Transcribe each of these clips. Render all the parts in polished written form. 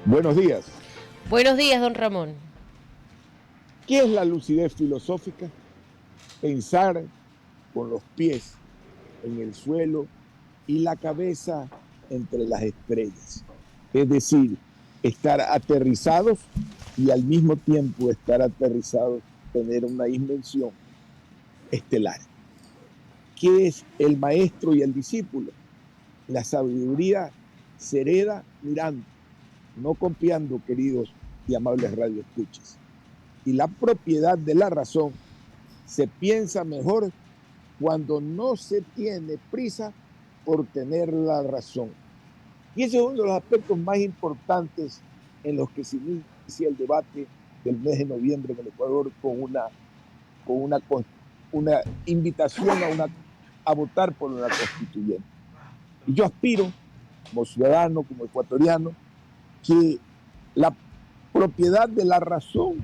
Buenos días. Buenos días, don Ramón. ¿Qué es la lucidez filosófica? Pensar con los pies en el suelo y la cabeza entre las estrellas. Es decir, estar aterrizados y al mismo tiempo estar aterrizados, tener una dimensión estelar. ¿Qué es el maestro y el discípulo? La sabiduría se hereda mirando, no copiando, queridos y amables radioescuchas. Y la propiedad de la razón se piensa mejor cuando no se tiene prisa por tener la razón. Y ese es uno de los aspectos más importantes en los que se inicia el debate del mes de noviembre en el Ecuador con una, una invitación a votar por una constituyente. Y yo aspiro, como ciudadano, como ecuatoriano, que la propiedad de la razón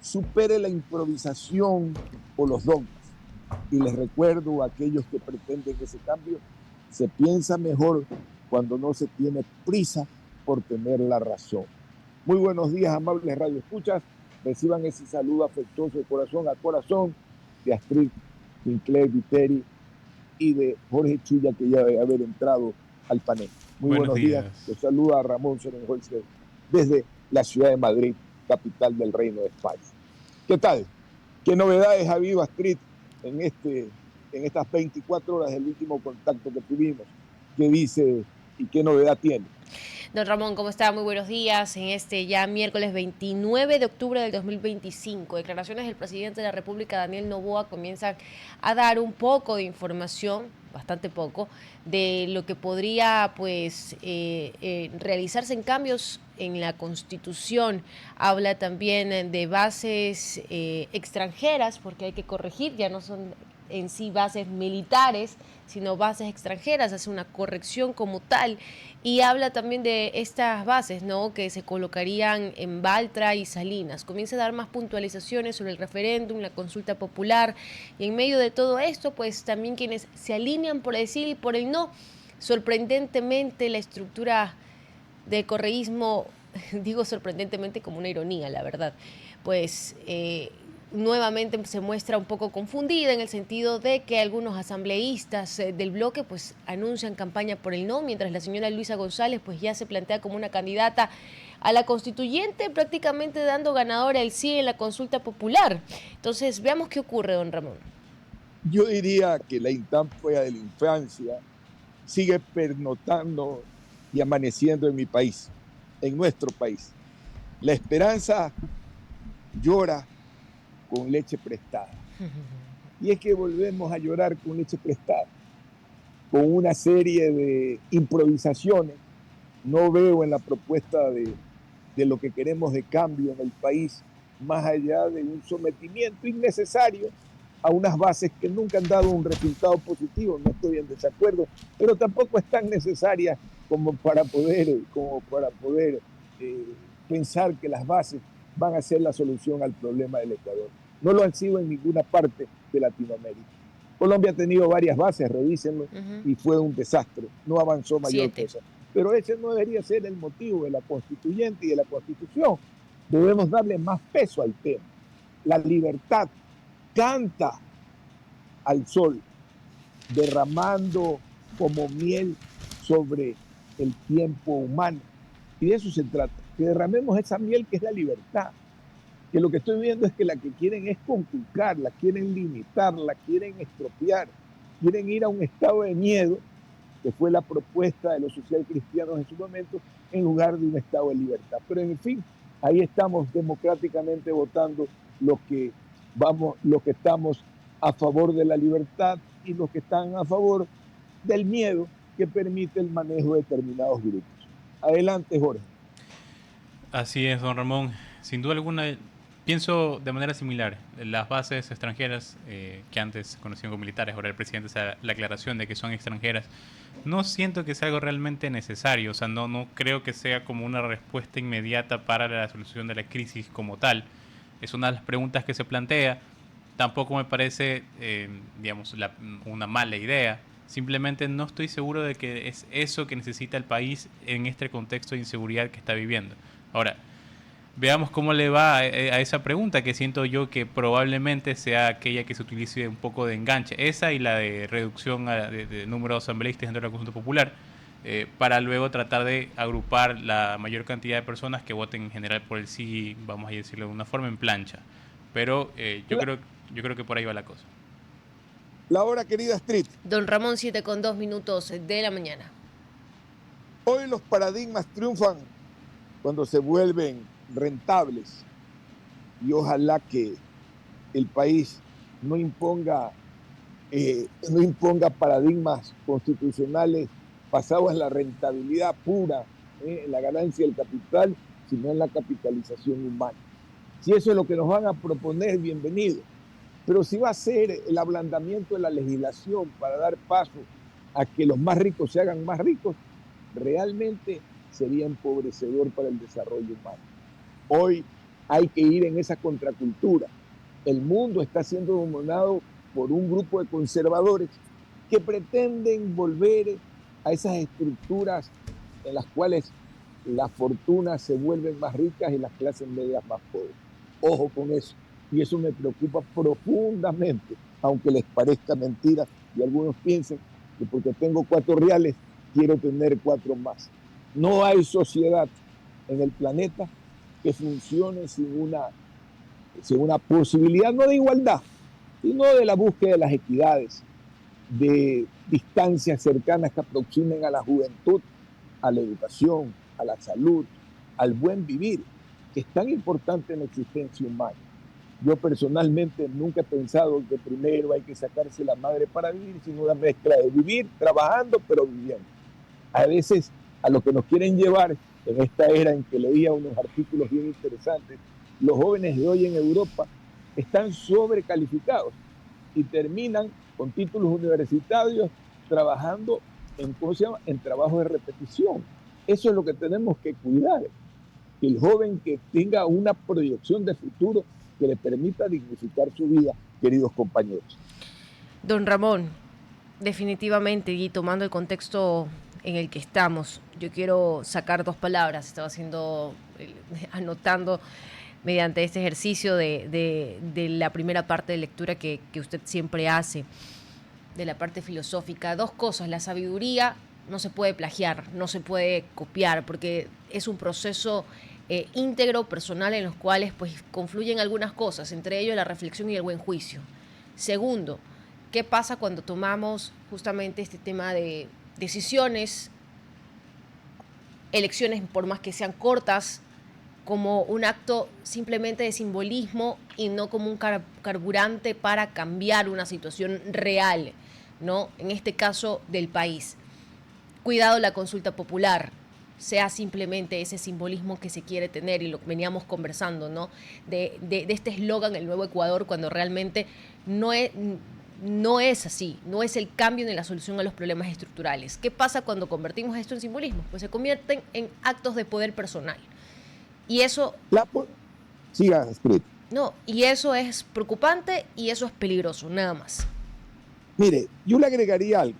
supere la improvisación o los dogmas. Y les recuerdo a aquellos que pretenden ese cambio, se piensa mejor cuando no se tiene prisa por tener la razón. Muy buenos días, amables radioescuchas. Reciban ese saludo afectuoso de corazón a corazón de Astrid Sinclair Viteri y de Jorge Chuya, que ya debe haber entrado al panel. Muy Buenos buenos días. días. Los saluda Ramón Sorenholzer desde la ciudad de Madrid, capital del Reino de España. ¿Qué tal? ¿Qué novedades ha habido, Astrid, en estas 24 horas del último contacto que tuvimos? ¿Qué dice y qué novedad tiene? Don Ramón, ¿cómo está? Muy buenos días. En este ya miércoles 29 de octubre del 2025, declaraciones del presidente de la República, Daniel Noboa, comienzan a dar un poco de información, bastante poco, de lo que podría realizarse en cambios en la Constitución. Habla también de bases extranjeras, porque hay que corregir, ya no son en sí bases militares, sino bases extranjeras, hace una corrección como tal, y habla también de estas bases, ¿no?, que se colocarían en Baltra y Salinas. Comienza a dar más puntualizaciones sobre el referéndum, la consulta popular, y en medio de todo esto, pues también quienes se alinean por el sí y por el no. Sorprendentemente, la estructura del correísmo, digo sorprendentemente como una ironía, la verdad, pues nuevamente se muestra un poco confundida, en el sentido de que algunos asambleístas del bloque pues anuncian campaña por el no, mientras la señora Luisa González pues ya se plantea como una candidata a la constituyente, prácticamente dando ganadora el sí en la consulta popular. Entonces veamos qué ocurre, don Ramón. Yo diría que la infancia de la infancia sigue pernotando y amaneciendo en mi país, en nuestro país. La esperanza llora con leche prestada. Y es que volvemos a llorar con leche prestada, con una serie de improvisaciones. No veo en la propuesta de lo que queremos de cambio en el país, más allá de un sometimiento innecesario a unas bases que nunca han dado un resultado positivo. No estoy en desacuerdo, pero tampoco es tan necesaria como para poder eh, pensar que las bases van a ser la solución al problema del Ecuador. No lo han sido en ninguna parte de Latinoamérica. Colombia ha tenido varias bases, revísenlo, y fue un desastre. No avanzó mayor 7. cosa. Pero ese no debería ser el motivo de la constituyente y de la constitución. Debemos darle más peso al tema. La libertad canta al sol, derramando como miel sobre el tiempo humano. Y de eso se trata, que derramemos esa miel que es la libertad. Que lo que estoy viendo es que la que quieren es conculcar, la quieren limitar, la quieren estropear, quieren ir a un estado de miedo, que fue la propuesta de los socialcristianos en su momento, en lugar de un estado de libertad. Pero en fin, ahí estamos democráticamente votando los que estamos a favor de la libertad y los que están a favor del miedo que permite el manejo de determinados grupos. Adelante, Jorge. Así es, don Ramón. Sin duda alguna, pienso de manera similar. Las bases extranjeras, que antes se conocían como militares, ahora el presidente hace la aclaración de que son extranjeras, no siento que sea algo realmente necesario. O sea, no creo que sea como una respuesta inmediata para la solución de la crisis como tal. Es una de las preguntas que se plantea. Tampoco me parece, digamos, una mala idea. Simplemente no estoy seguro de que es eso que necesita el país en este contexto de inseguridad que está viviendo. Ahora, veamos cómo le va a esa pregunta, que siento yo que probablemente sea aquella que se utilice un poco de enganche. Esa y la de reducción de número de asambleístas dentro de la consulta popular, para luego tratar de agrupar la mayor cantidad de personas que voten en general por el sí, vamos a decirlo de una forma, en plancha. Pero yo creo que por ahí va la cosa. La hora, querida Astrid. Don Ramón, 7:02 de la mañana. Hoy los paradigmas triunfan cuando se vuelven rentables, y ojalá que el país no imponga paradigmas constitucionales basados en la rentabilidad pura, en la ganancia del capital, sino en la capitalización humana. Si eso es lo que nos van a proponer, bienvenido. Pero si va a ser el ablandamiento de la legislación para dar paso a que los más ricos se hagan más ricos, realmente sería empobrecedor para el desarrollo humano. Hoy hay que ir en esa contracultura. El mundo está siendo dominado por un grupo de conservadores que pretenden volver a esas estructuras en las cuales las fortunas se vuelven más ricas y las clases medias más pobres. Ojo con eso. Y eso me preocupa profundamente, aunque les parezca mentira y algunos piensen que porque tengo 4 reales quiero tener 4 más. No hay sociedad en el planeta que funcione sin una posibilidad, no de igualdad, sino de la búsqueda de las equidades, de distancias cercanas que aproximen a la juventud, a la educación, a la salud, al buen vivir, que es tan importante en la existencia humana. Yo personalmente nunca he pensado que primero hay que sacarse la madre para vivir, sino una mezcla de vivir, trabajando, pero viviendo. A veces a lo que nos quieren llevar en esta era en que leía unos artículos bien interesantes, los jóvenes de hoy en Europa están sobrecalificados y terminan con títulos universitarios trabajando en trabajo de repetición. Eso es lo que tenemos que cuidar, que el joven que tenga una proyección de futuro que le permita dignificar su vida, queridos compañeros. Don Ramón, definitivamente, y tomando el contexto en el que estamos, yo quiero sacar 2 palabras. Estaba anotando mediante este ejercicio de la primera parte de lectura que usted siempre hace, de la parte filosófica. 2 cosas. La sabiduría no se puede plagiar, no se puede copiar, porque es un proceso íntegro, personal, en los cuales pues confluyen algunas cosas, entre ellos la reflexión y el buen juicio. Segundo, ¿qué pasa cuando tomamos justamente este tema de decisiones, elecciones, por más que sean cortas, como un acto simplemente de simbolismo y no como un carburante para cambiar una situación real, ¿no? En este caso del país. Cuidado la consulta popular, sea simplemente ese simbolismo que se quiere tener, y lo que veníamos conversando, ¿no? De este eslogan, el nuevo Ecuador, cuando realmente no es así, no es el cambio ni la solución a los problemas estructurales. ¿Qué pasa cuando convertimos esto en simbolismo? Pues se convierten en actos de poder personal. Y eso... Siga, Astrid. No, y eso es preocupante y eso es peligroso, nada más. Mire, yo le agregaría algo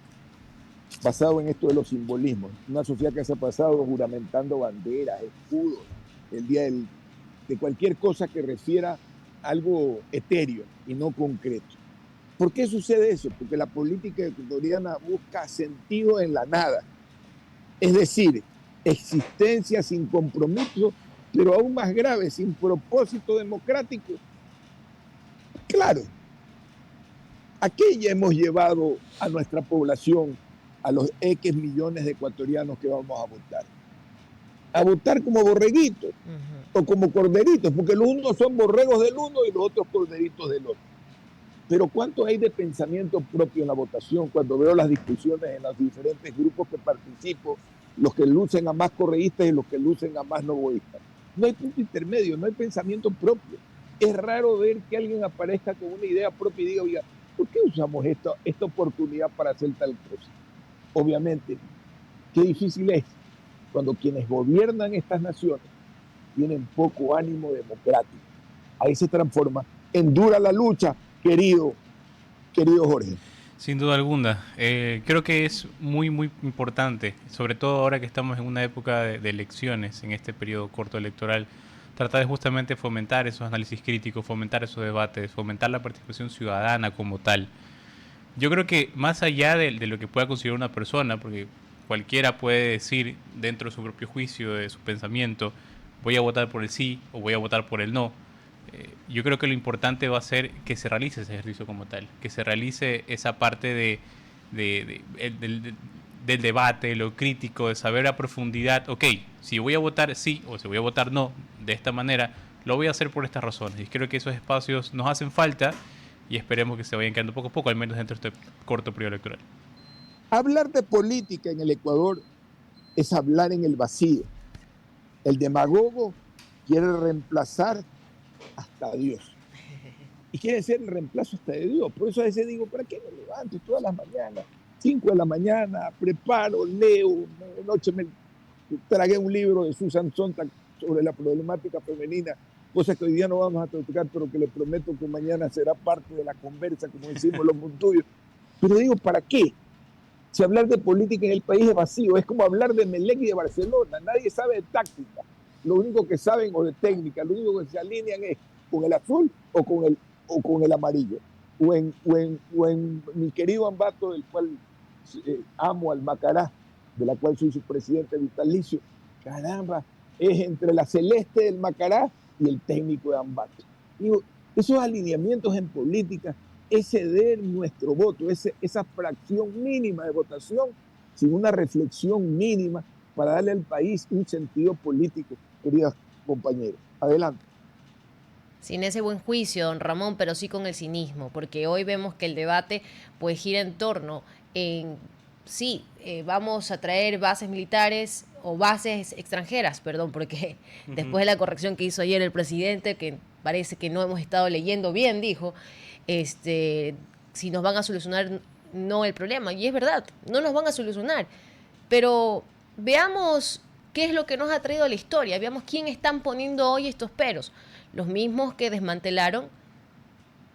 basado en esto de los simbolismos. Una sociedad que se ha pasado juramentando banderas, escudos, el día de cualquier cosa que refiera a algo etéreo y no concreto. ¿Por qué sucede eso? Porque la política ecuatoriana busca sentido en la nada. Es decir, existencia sin compromiso, pero aún más grave, sin propósito democrático. Claro, ¿a qué ya hemos llevado a nuestra población, a los X millones de ecuatorianos que vamos a votar? A votar como borreguitos o como corderitos, porque los unos son borregos del uno y los otros corderitos del otro. Pero ¿cuánto hay de pensamiento propio en la votación cuando veo las discusiones en los diferentes grupos que participo, los que lucen a más correístas y los que lucen a más novoístas? No hay punto intermedio, no hay pensamiento propio. Es raro ver que alguien aparezca con una idea propia y diga, oiga, ¿por qué usamos esta oportunidad para hacer tal cosa? Obviamente, qué difícil es cuando quienes gobiernan estas naciones tienen poco ánimo democrático. Ahí se transforma en dura la lucha, querido Jorge. Sin duda alguna. Creo que es muy, muy importante, sobre todo ahora que estamos en una época de elecciones, en este periodo corto electoral, tratar de justamente fomentar esos análisis críticos, fomentar esos debates, fomentar la participación ciudadana como tal. Yo creo que más allá de lo que pueda considerar una persona, porque cualquiera puede decir dentro de su propio juicio, de su pensamiento, voy a votar por el sí o voy a votar por el no. Yo creo que lo importante va a ser que se realice ese ejercicio como tal, que se realice esa parte del debate, lo crítico, de saber a profundidad, ok, si voy a votar sí o si voy a votar no de esta manera, lo voy a hacer por estas razones. Y creo que esos espacios nos hacen falta y esperemos que se vayan quedando poco a poco, al menos dentro de este corto periodo electoral. Hablar de política en el Ecuador es hablar en el vacío. El demagogo quiere reemplazar hasta a Dios. Y quiere ser el reemplazo hasta de Dios. Por eso a veces digo, ¿para qué me levanto todas las mañanas? 5 de la mañana, preparo, leo, anoche me tragué un libro de Susan Sontag sobre la problemática femenina, cosa que hoy día no vamos a tocar, pero que le prometo que mañana será parte de la conversa, como decimos los montuyos. Pero digo, ¿para qué? Si hablar de política en el país es vacío, es como hablar de Melec y de Barcelona, nadie sabe de táctica, lo único que saben o de técnica, lo único que se alinean es con el azul o con el amarillo, o en mi querido Ambato, del cual amo al Macará, de la cual soy su presidente vitalicio, caramba, es entre la celeste del Macará y el técnico de Ambato. Digo, esos alineamientos en política es ceder nuestro voto, esa fracción mínima de votación, sin una reflexión mínima para darle al país un sentido político, queridos compañeros. Adelante. Sin ese buen juicio, don Ramón, pero sí con el cinismo, porque hoy vemos que el debate pues gira en torno en, sí, vamos a traer bases militares o bases extranjeras, perdón, porque después de la corrección que hizo ayer el presidente, que parece que no hemos estado leyendo bien, dijo, si nos van a solucionar no el problema, y es verdad, no nos van a solucionar, pero veamos qué es lo que nos ha traído la historia, veamos quién están poniendo hoy estos peros. Los mismos que desmantelaron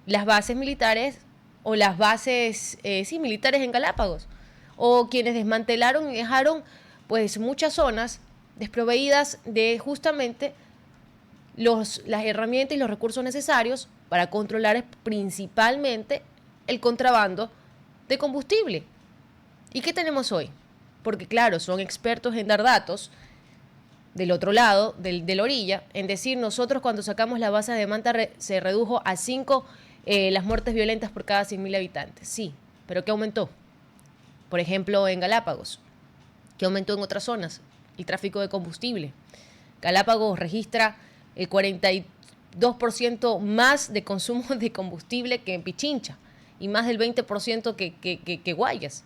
las bases militares o las bases militares en Galápagos, o quienes desmantelaron y dejaron pues muchas zonas desproveídas de justamente las herramientas y los recursos necesarios para controlar principalmente el contrabando de combustible. ¿Y qué tenemos hoy? Porque claro, son expertos en dar datos del otro lado, de la orilla, en decir, nosotros cuando sacamos la base de Manta se redujo a 5 las muertes violentas por cada 100.000 habitantes. Sí, pero ¿qué aumentó? Por ejemplo, en Galápagos. ¿Qué aumentó en otras zonas? El tráfico de combustible. Galápagos registra el 42% más de consumo de combustible que en Pichincha y más del 20% que Guayas.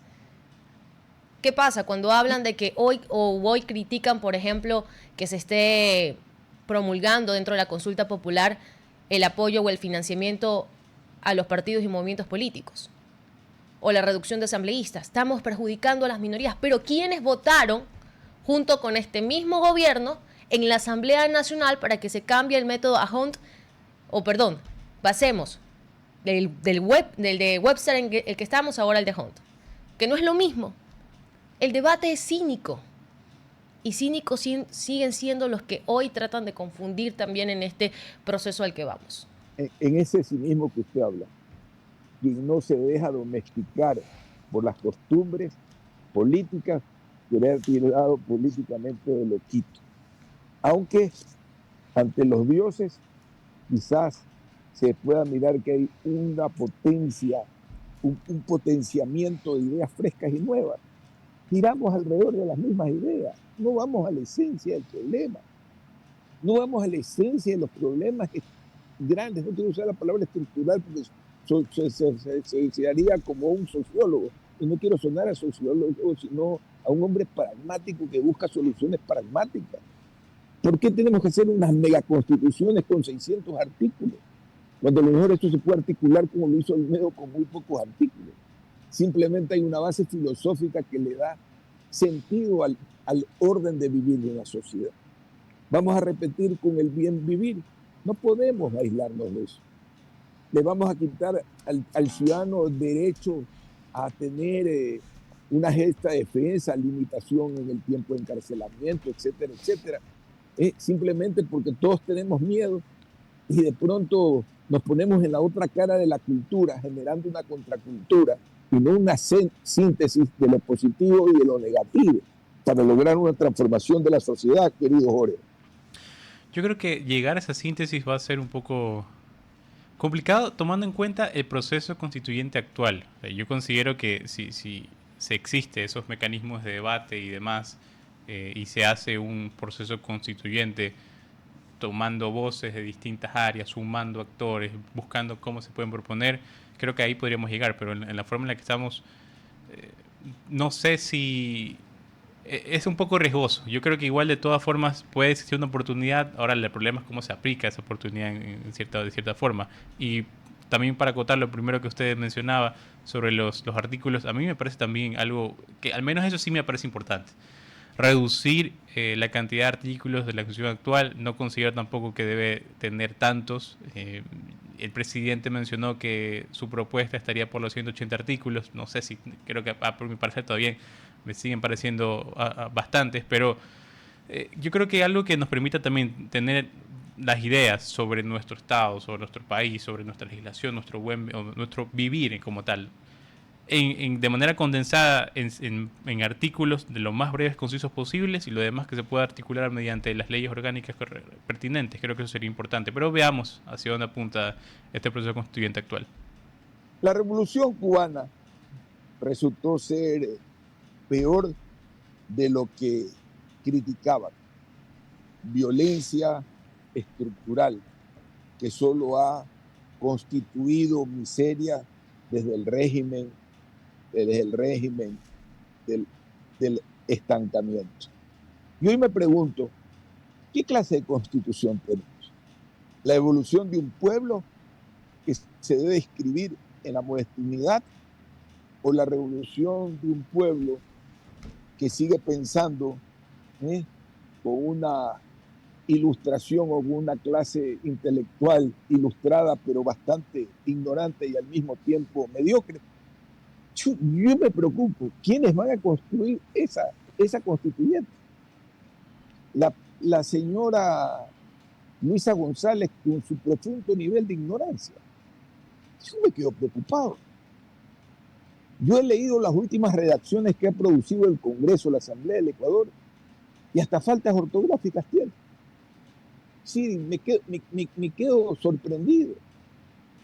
¿Qué pasa cuando hablan de que hoy critican, por ejemplo, que se esté promulgando dentro de la consulta popular el apoyo o el financiamiento a los partidos y movimientos políticos? O la reducción de asambleístas. Estamos perjudicando a las minorías. Pero ¿quiénes votaron junto con este mismo gobierno en la Asamblea Nacional para que se cambie el método Ahunt? Pasemos del de Webster en el que estamos ahora al de Hunt. Que no es lo mismo. El debate es cínico. Y cínicos siguen siendo los que hoy tratan de confundir también en este proceso al que vamos. En ese cinismo que usted habla, quien no se deja domesticar por las costumbres políticas, querer tirado políticamente de loquito. Aunque ante los dioses quizás se pueda mirar que hay una potencia, un potenciamiento de ideas frescas y nuevas. Giramos alrededor de las mismas ideas, no vamos a la esencia del problema, no vamos a la esencia de los problemas grandes, no quiero usar la palabra estructural porque se haría como un sociólogo, y no quiero sonar a sociólogo, sino a un hombre pragmático que busca soluciones pragmáticas. ¿Por qué tenemos que hacer unas megaconstituciones con 600 artículos? Cuando a lo mejor esto se puede articular como lo hizo Olmedo con muy pocos artículos. Simplemente hay una base filosófica que le da sentido al orden de vivir de una sociedad. Vamos a repetir con el bien vivir. No podemos aislarnos de eso. Le vamos a quitar al ciudadano derecho a tener una gesta de defensa, limitación en el tiempo de encarcelamiento, etcétera, etcétera. Simplemente porque todos tenemos miedo y de pronto nos ponemos en la otra cara de la cultura, generando una contracultura y no una síntesis de lo positivo y de lo negativo para lograr una transformación de la sociedad, querido Jorge. Yo creo que llegar a esa síntesis va a ser un poco complicado tomando en cuenta el proceso constituyente actual. Yo considero que si se existe esos mecanismos de debate y demás, y se hace un proceso constituyente tomando voces de distintas áreas, sumando actores, buscando cómo se pueden proponer, creo que ahí podríamos llegar, pero en la forma en la que estamos, no sé si es un poco riesgoso. Yo creo que igual de todas formas puede existir una oportunidad. Ahora el problema es cómo se aplica esa oportunidad de cierta forma. Y también para acotar lo primero que usted mencionaba sobre los artículos, a mí me parece también algo que al menos eso sí me parece importante. Reducir la cantidad de artículos de la Constitución actual. No considero tampoco que debe tener tantos. El presidente mencionó que su propuesta estaría por los 180 artículos. No sé si, creo que por mi parecer todavía me siguen pareciendo bastantes, pero yo creo que algo que nos permita también tener las ideas sobre nuestro Estado, sobre nuestro país, sobre nuestra legislación, nuestro vivir como tal, de manera condensada en artículos de lo más breves, concisos posibles, y lo demás que se pueda articular mediante las leyes orgánicas pertinentes. Creo que eso sería importante. Pero veamos hacia dónde apunta este proceso constituyente actual. La Revolución Cubana resultó ser peor de lo que criticaban. Violencia estructural que solo ha constituido miseria desde el régimen del estancamiento. Y hoy me pregunto, ¿qué clase de constitución tenemos? ¿La evolución de un pueblo que se debe escribir en la modernidad o la revolución de un pueblo que sigue pensando con una ilustración o con una clase intelectual ilustrada pero bastante ignorante y al mismo tiempo mediocre? Yo me preocupo, ¿quiénes van a construir esa constituyente? La señora Luisa González con su profundo nivel de ignorancia. Yo me quedo preocupado. Yo he leído las últimas redacciones que ha producido el Congreso, la Asamblea del Ecuador, y hasta faltas ortográficas tiene. Sí, me quedo sorprendido.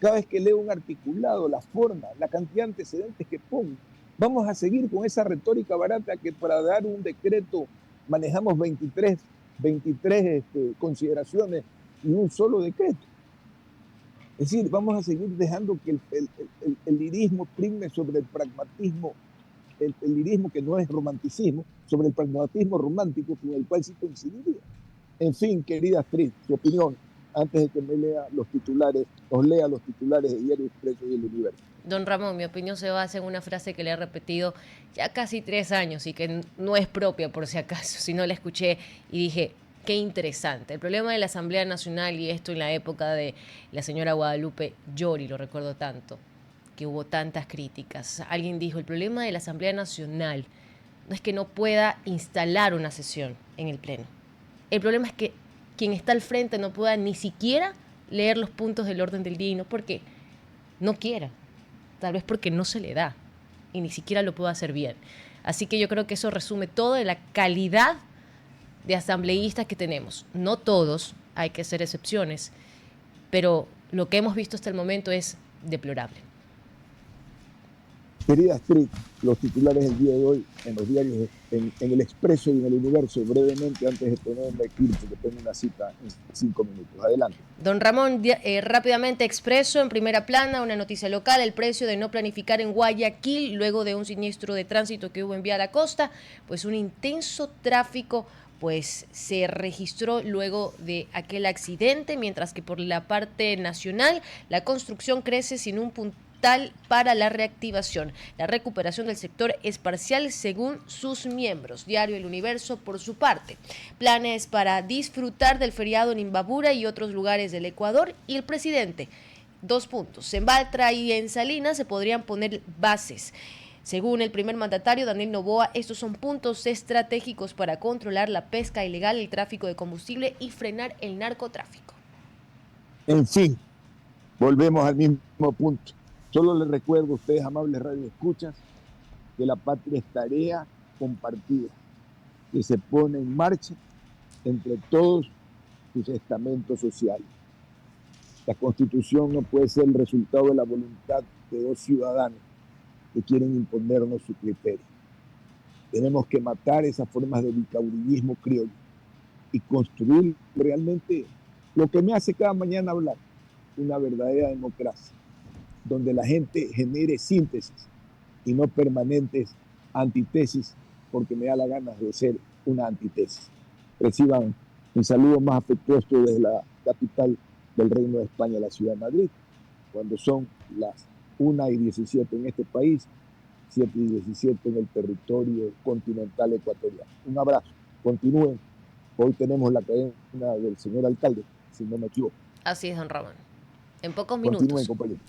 Cada vez que leo un articulado, la forma, la cantidad de antecedentes que pongo, vamos a seguir con esa retórica barata que para dar un decreto manejamos 23 consideraciones y un solo decreto. Es decir, vamos a seguir dejando que el lirismo prime sobre el pragmatismo, el lirismo que no es romanticismo, sobre el pragmatismo romántico con el cual sí coincidiría. En fin, querida Astrid, su opinión, antes de que nos lea los titulares de Diario Expreso y El Universo. Don Ramón, mi opinión se basa en una frase que le he repetido ya casi 3 años y que no es propia por si acaso, sino la escuché y dije, qué interesante. El problema de la Asamblea Nacional, y esto en la época de la señora Guadalupe Llori, lo recuerdo tanto, que hubo tantas críticas. Alguien dijo, el problema de la Asamblea Nacional no es que no pueda instalar una sesión en el Pleno. El problema es que quien está al frente no pueda ni siquiera leer los puntos del orden del día, y no porque no quiera, tal vez porque no se le da y ni siquiera lo pueda hacer bien. Así que yo creo que eso resume todo de la calidad de asambleístas que tenemos. No todos, hay que hacer excepciones, pero lo que hemos visto hasta el momento es deplorable. Querida Astrid, los titulares del día de hoy en los diarios, en El Expreso y en El Universo, brevemente antes de tenerme que ir, porque tengo una cita en 5 minutos. Adelante. Don Ramón, rápidamente, Expreso, en primera plana, una noticia local, el precio de no planificar en Guayaquil, luego de un siniestro de tránsito que hubo en Vía La Costa, pues un intenso tráfico pues se registró luego de aquel accidente, mientras que por la parte nacional la construcción crece sin un puntal para la reactivación. La recuperación del sector es parcial según sus miembros. Diario El Universo, por su parte, planes para disfrutar del feriado en Imbabura y otros lugares del Ecuador, y el presidente, 2 puntos, en Baltra y en Salinas se podrían poner bases. Según el primer mandatario, Daniel Noboa, estos son puntos estratégicos para controlar la pesca ilegal, el tráfico de combustible y frenar el narcotráfico. En fin, volvemos al mismo punto. Solo les recuerdo a ustedes, amables radioescuchas, que la patria es tarea compartida, que se pone en marcha entre todos sus estamentos sociales. La Constitución no puede ser el resultado de la voluntad de dos ciudadanos que quieren imponernos su criterio. Tenemos que matar esas formas de bicaudillismo criollo y construir realmente lo que me hace cada mañana hablar, una verdadera democracia, donde la gente genere síntesis y no permanentes antítesis, porque me da la gana de ser una antítesis. Reciban mi saludo más afectuoso desde la capital del Reino de España, la ciudad de Madrid, cuando son las 1:17 en este país, 7:17 en el territorio continental ecuatoriano. Un abrazo, continúen. Hoy tenemos la cadena del señor alcalde, si no me equivoco. Así es, don Ramón. En pocos minutos. Continúen, compañero.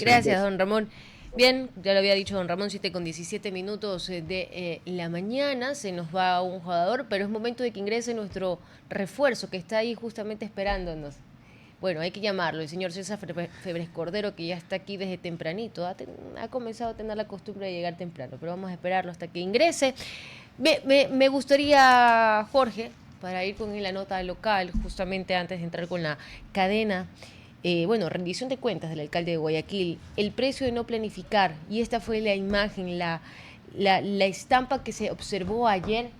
Gracias, don Ramón. Bien, ya lo había dicho don Ramón, 7:17 de la mañana, se nos va un jugador, pero es momento de que ingrese nuestro refuerzo, que está ahí justamente esperándonos. Bueno, hay que llamarlo, el señor César Febres Cordero, que ya está aquí desde tempranito, ha comenzado a tener la costumbre de llegar temprano, pero vamos a esperarlo hasta que ingrese. Me gustaría, Jorge, para ir con la nota local, justamente antes de entrar con la cadena, rendición de cuentas del alcalde de Guayaquil, el precio de no planificar, y esta fue la imagen, la estampa que se observó ayer,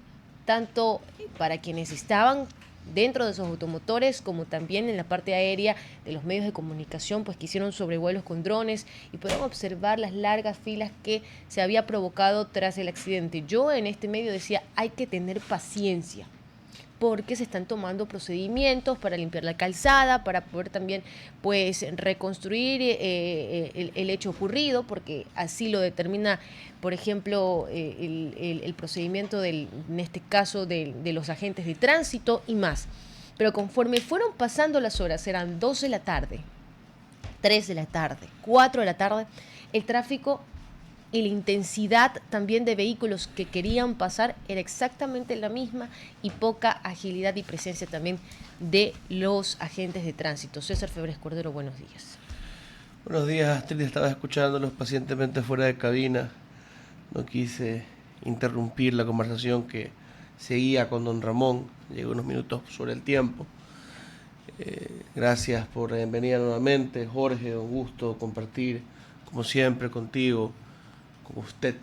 tanto para quienes estaban dentro de esos automotores, como también en la parte aérea de los medios de comunicación, pues que hicieron sobrevuelos con drones y pudieron observar las largas filas que se había provocado tras el accidente. Yo en este medio decía, hay que tener paciencia, porque se están tomando procedimientos para limpiar la calzada, para poder también pues reconstruir el hecho ocurrido, porque así lo determina, por ejemplo, el procedimiento en este caso de los agentes de tránsito y más. Pero conforme fueron pasando las horas, eran 2 de la tarde, 3 de la tarde, 4 de la tarde, el tráfico y la intensidad también de vehículos que querían pasar era exactamente la misma, y poca agilidad y presencia también de los agentes de tránsito. César Febres Cordero, buenos días. Buenos días, Astrid. Estaba escuchándolos pacientemente fuera de cabina. No quise interrumpir la conversación que seguía con don Ramón. Llegué unos minutos sobre el tiempo. Gracias por la bienvenida nuevamente, Jorge. Un gusto compartir, como siempre, contigo, con usted.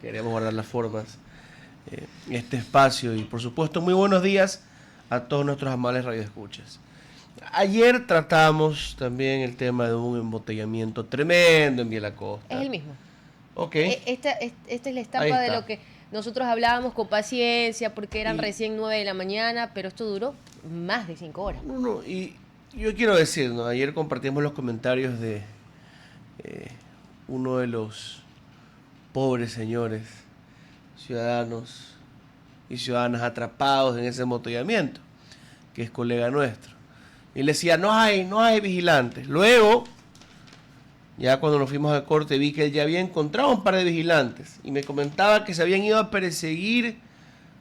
Queremos guardar las formas en este espacio. Y, por supuesto, muy buenos días a todos nuestros amables radioescuchas. Ayer tratamos también el tema de un embotellamiento tremendo en Vía La Costa. Es el mismo. Ok. Esta es la estampa de lo que nosotros hablábamos con paciencia, porque eran recién 9 de la mañana, pero esto duró más de 5 horas. No, y yo quiero decir, ¿no? Ayer compartimos los comentarios de uno de los pobres señores, ciudadanos y ciudadanas atrapados en ese embotellamiento, que es colega nuestro. Y le decía, no hay vigilantes. Luego, ya cuando nos fuimos al corte, vi que él ya había encontrado un par de vigilantes y me comentaba que se habían ido a perseguir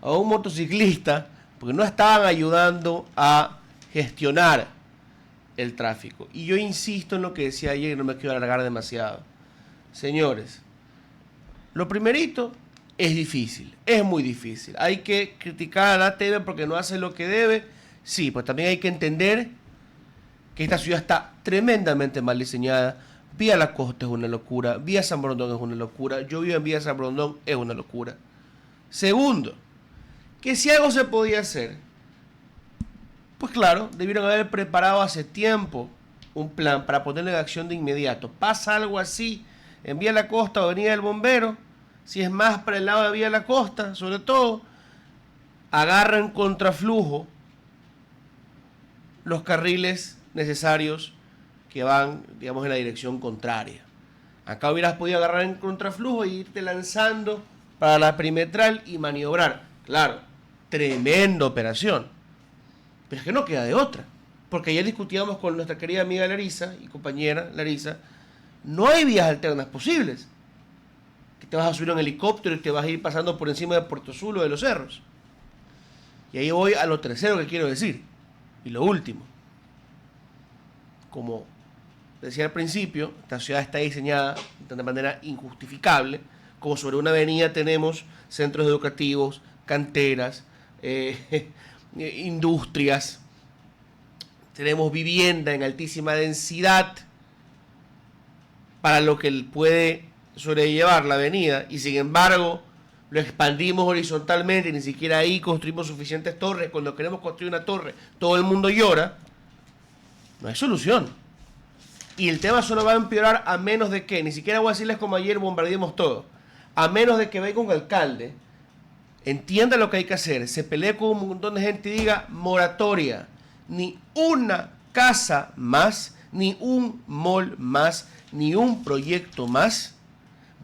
a un motociclista porque no estaban ayudando a gestionar el tráfico. Y yo insisto en lo que decía ayer y no me quiero alargar demasiado. Señores, lo primerito es difícil, es muy difícil. Hay que criticar a la TV porque no hace lo que debe. Sí, pues también hay que entender que esta ciudad está tremendamente mal diseñada. Vía La Costa es una locura, Vía San Borondón es una locura, yo vivo en Vía San Borondón, es una locura. Segundo, que si algo se podía hacer, pues claro, debieron haber preparado hace tiempo un plan para ponerlo en acción de inmediato. Pasa algo así en Vía La Costa o Avenida del Bombero, si es más para el lado de Vía La Costa, sobre todo, agarran contraflujo los carriles necesarios que van, digamos, en la dirección contraria. Acá hubieras podido agarrar en contraflujo e irte lanzando para la perimetral y maniobrar. Claro, tremenda operación. Pero es que no queda de otra. Porque ayer discutíamos con nuestra querida amiga Larisa y compañera Larisa, no hay vías alternas posibles. que te vas a subir a un helicóptero y te vas a ir pasando por encima de Puerto Zulo, de los cerros. Y ahí voy a lo tercero que quiero decir, y lo último. Como decía al principio, esta ciudad está diseñada de una manera injustificable, como sobre una avenida tenemos centros educativos, canteras, industrias, tenemos vivienda en altísima densidad para lo que puede sobrellevar la avenida, y sin embargo lo expandimos horizontalmente y ni siquiera ahí construimos suficientes torres. Cuando queremos construir una torre todo el mundo llora. No hay solución. Y el tema solo va a empeorar a menos de que, ni siquiera voy a decirles como ayer, bombardeemos todo, a menos de que venga un alcalde, entienda lo que hay que hacer, se pelee con un montón de gente y diga moratoria, ni una casa más, ni un mall más, ni un proyecto más.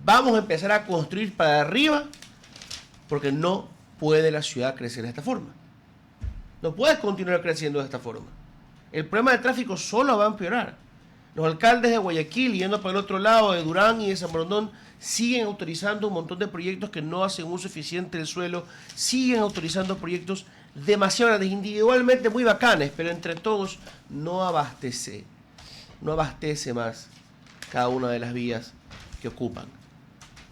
Vamos a empezar a construir para arriba, porque no puede la ciudad crecer de esta forma. No puede continuar creciendo de esta forma. El problema del tráfico solo va a empeorar. Los alcaldes de Guayaquil, yendo para el otro lado, de Durán y de San Borondón, siguen autorizando un montón de proyectos que no hacen uso eficiente del suelo, siguen autorizando proyectos demasiado grandes, individualmente muy bacanes, pero entre todos no abastece más cada una de las vías que ocupan.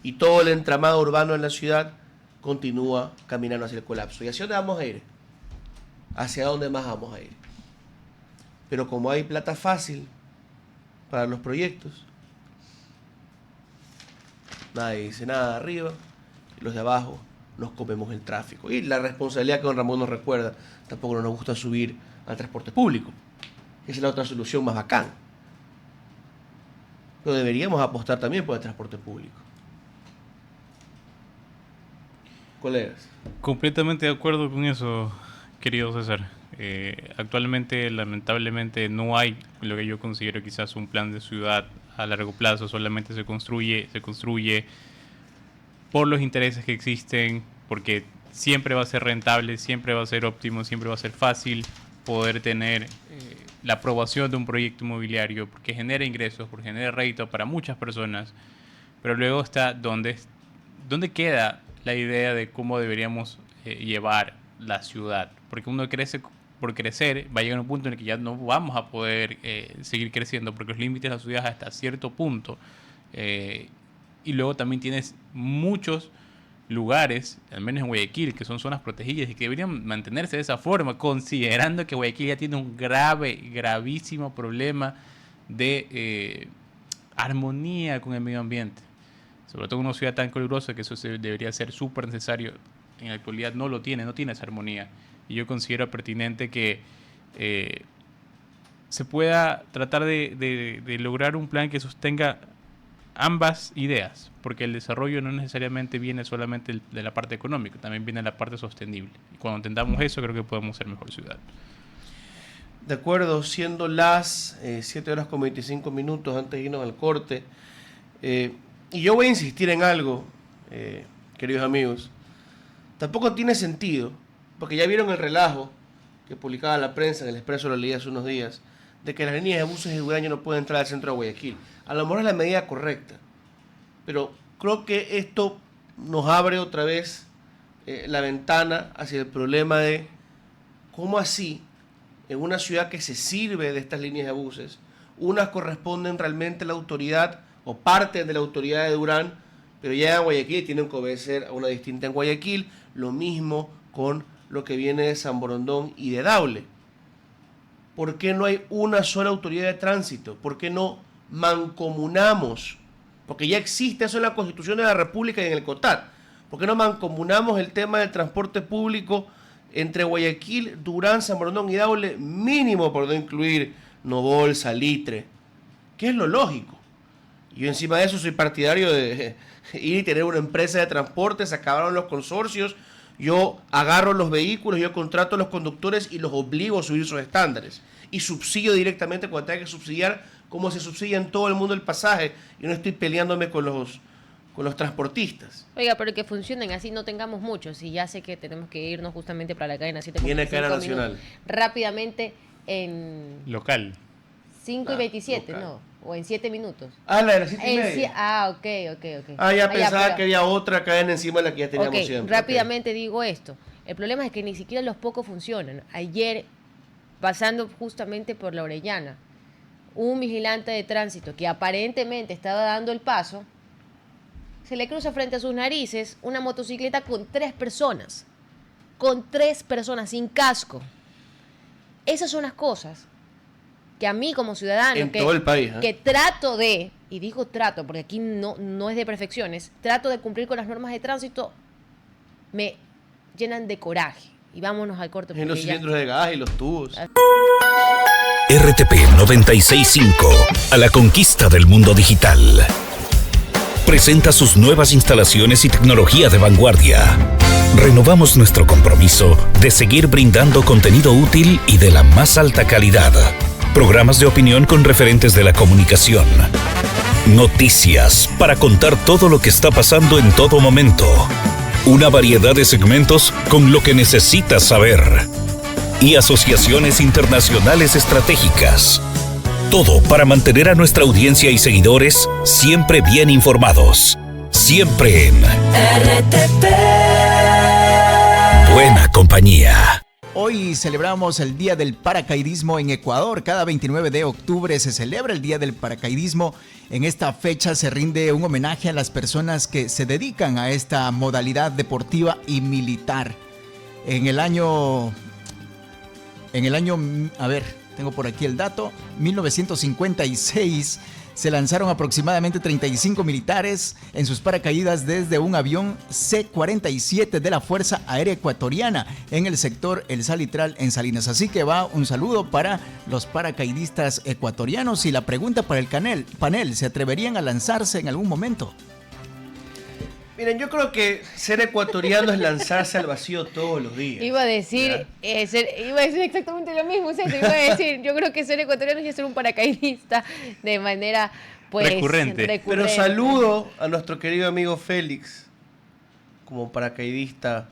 Y todo el entramado urbano en la ciudad continúa caminando hacia el colapso. ¿Y hacia dónde vamos a ir? ¿Hacia dónde más vamos a ir? Pero como hay plata fácil para los proyectos, nadie dice nada de arriba, y los de abajo nos comemos el tráfico. Y la responsabilidad que don Ramón nos recuerda, tampoco nos gusta subir al transporte público. Esa es la otra solución más bacán. Pero deberíamos apostar también por el transporte público. Colegas. Completamente de acuerdo con eso, querido César. Actualmente, lamentablemente, no hay lo que yo considero quizás un plan de ciudad a largo plazo. Solamente se construye por los intereses que existen, porque siempre va a ser rentable, siempre va a ser óptimo, siempre va a ser fácil poder tener la aprobación de un proyecto inmobiliario, porque genera ingresos, porque genera rédito para muchas personas. Pero luego está dónde queda la idea de cómo deberíamos llevar la ciudad, porque uno crece por crecer, va a llegar a un punto en el que ya no vamos a poder seguir creciendo, porque los límites de la ciudad hasta cierto punto, y luego también tienes muchos lugares, al menos en Guayaquil, que son zonas protegidas y que deberían mantenerse de esa forma, considerando que Guayaquil ya tiene un gravísimo problema de armonía con el medio ambiente, sobre todo en una ciudad tan calurosa, que eso debería ser súper necesario. En la actualidad no tiene esa armonía. Y yo considero pertinente que se pueda tratar de lograr un plan que sostenga ambas ideas, porque el desarrollo no necesariamente viene solamente de la parte económica, también viene de la parte sostenible. Y cuando entendamos eso, creo que podemos ser mejor ciudad. De acuerdo, siendo las 7 horas con 25 minutos antes de irnos al corte. Y yo voy a insistir en algo, queridos amigos. Tampoco tiene sentido, porque ya vieron el relajo que publicaba la prensa, en el Expreso lo leí hace unos días, de que las líneas de buses de Duraño no pueden entrar al centro de Guayaquil. A lo mejor es la medida correcta, pero creo que esto nos abre otra vez la ventana hacia el problema de cómo así, en una ciudad que se sirve de estas líneas de buses, unas corresponden realmente a la autoridad o parte de la autoridad de Durán, pero ya en Guayaquil tienen que obedecer a una distinta en Guayaquil. Lo mismo con lo que viene de San Borondón y de Daule. ¿Por qué no hay una sola autoridad de tránsito? ¿Por qué no mancomunamos? Porque ya existe eso en la Constitución de la República y en el COTAD. ¿Por qué no mancomunamos el tema del transporte público entre Guayaquil, Durán, San Borondón y Daule, mínimo por no incluir Novol, Salitre? ¿Qué es lo lógico? Yo encima de eso soy partidario de ir y tener una empresa de transporte. Se acabaron los consorcios, yo agarro los vehículos, yo contrato a los conductores y los obligo a subir sus estándares. Y subsidio directamente cuando tenga que subsidiar, como se subsidia en todo el mundo el pasaje. Y no estoy peleándome con los transportistas. Oiga, pero que funcionen así, no tengamos muchos. Y ya sé que tenemos que irnos justamente para la cadena 7.5. Viene cadena nacional. Rápidamente en... Local. 5:27, local. no. ¿O en 7 minutos? Ah, la de las 7:30. Ok. Ya pensaba pero- que había otra cadena encima de la que ya teníamos Ok, siempre. rápidamente digo esto. El problema es que ni siquiera los pocos funcionan. Ayer, pasando justamente por la Orellana, un vigilante de tránsito que aparentemente estaba dando el paso, se le cruza frente a sus narices una motocicleta con 3 personas. Con 3 personas, sin casco. Esas son las cosas que a mí como ciudadano, En todo el país, ¿eh? que trato de, y digo trato porque aquí no es de perfecciones, trato de cumplir con las normas de tránsito, me llenan de coraje. Y vámonos al corte. En los porque ya- cilindros de gas y los tubos. RTP 965, a la conquista del mundo digital. Presenta sus nuevas instalaciones y tecnología de vanguardia. Renovamos nuestro compromiso de seguir brindando contenido útil y de la más alta calidad. Programas de opinión con referentes de la comunicación. Noticias para contar todo lo que está pasando en todo momento. Una variedad de segmentos con lo que necesitas saber. Y asociaciones internacionales estratégicas. Todo para mantener a nuestra audiencia y seguidores siempre bien informados. Siempre en RTP. buena compañía. Hoy celebramos el Día del Paracaidismo en Ecuador. Cada 29 de octubre se celebra el Día del Paracaidismo. En esta fecha se rinde un homenaje a las personas que se dedican a esta modalidad deportiva y militar. En el año, a ver, tengo por aquí el dato, 1956 se lanzaron aproximadamente 35 militares en sus paracaídas desde un avión C-47 de la Fuerza Aérea Ecuatoriana en el sector El Salitral en Salinas. Así que va un saludo para los paracaidistas ecuatorianos. Y la pregunta para el panel, ¿se atreverían a lanzarse en algún momento? Miren, yo creo que ser ecuatoriano es lanzarse al vacío todos los días. Iba a decir exactamente lo mismo, César. Iba a decir, yo creo que ser ecuatoriano es ser un paracaidista de manera pues Recurrente. Pero saludo a nuestro querido amigo Félix, como paracaidista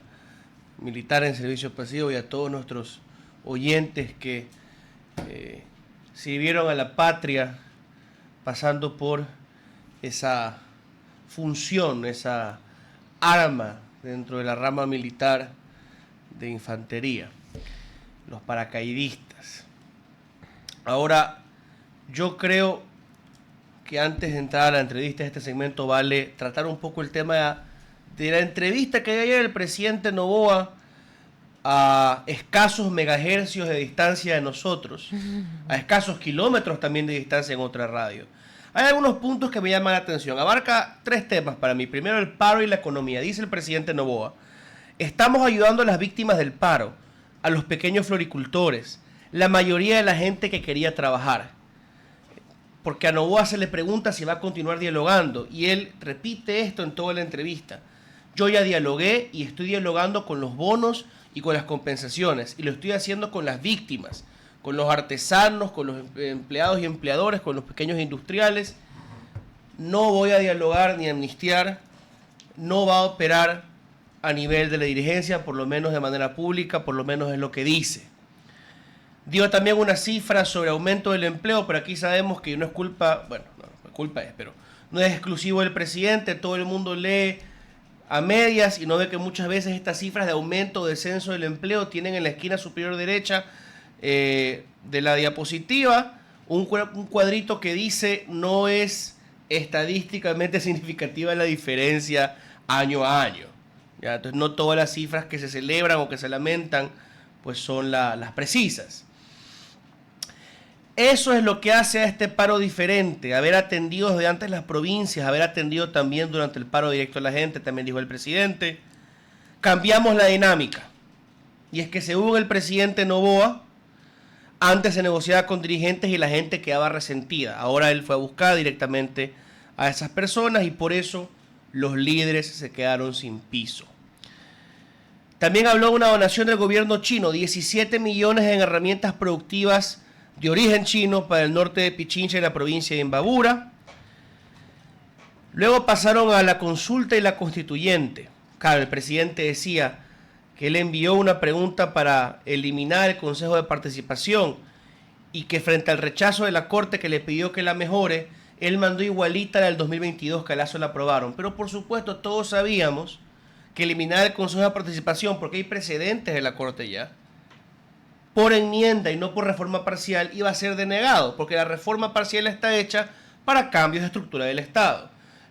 militar en servicio pasivo, y a todos nuestros oyentes que sirvieron a la patria pasando por esa función, esa arma dentro de la rama militar de infantería, los paracaidistas. Ahora, yo creo que antes de entrar a la entrevista de este segmento vale tratar un poco el tema de la entrevista que dio ayer el presidente Noboa a escasos megahercios de distancia de nosotros, a escasos kilómetros también de distancia en otra radio. Hay algunos puntos que me llaman la atención. Abarca 3 temas para mí. Primero, el paro y la economía. Dice el presidente Noboa: estamos ayudando a las víctimas del paro, a los pequeños floricultores, la mayoría de la gente que quería trabajar. Porque a Noboa se le pregunta si va a continuar dialogando, y él repite esto en toda la entrevista: yo ya dialogué y estoy dialogando con los bonos y con las compensaciones, y lo estoy haciendo con las víctimas, con los artesanos, con los empleados y empleadores, con los pequeños industriales. No voy a dialogar ni amnistiar, no va a operar a nivel de la dirigencia, por lo menos de manera pública, por lo menos es lo que dice. Dio también una cifra sobre aumento del empleo, pero aquí sabemos que no es culpa, bueno, no culpa es, pero no es exclusivo del presidente, todo el mundo lee a medias y no ve que muchas veces estas cifras de aumento o descenso del empleo tienen en la esquina superior derecha de la diapositiva un cuadrito que dice no es estadísticamente significativa la diferencia año a año. ¿Ya? Entonces no todas las cifras que se celebran o que se lamentan pues son las precisas. Eso es lo que hace a este paro diferente, haber atendido desde antes las provincias, haber atendido también durante el paro directo a la gente, también dijo el presidente. Cambiamos la dinámica, y es que según el presidente Noboa, antes se negociaba con dirigentes y la gente quedaba resentida. Ahora él fue a buscar directamente a esas personas y por eso los líderes se quedaron sin piso. También habló de una donación del gobierno chino, 17 millones en herramientas productivas de origen chino para el norte de Pichincha y la provincia de Imbabura. Luego pasaron a la consulta y la constituyente. Claro, el presidente decía que él envió una pregunta para eliminar el Consejo de Participación y que frente al rechazo de la Corte que le pidió que la mejore, él mandó igualita a la del 2022 que a Lazo la aprobaron. Pero por supuesto todos sabíamos que eliminar el Consejo de Participación, porque hay precedentes de la Corte ya, por enmienda y no por reforma parcial, iba a ser denegado, porque la reforma parcial está hecha para cambios de estructura del Estado.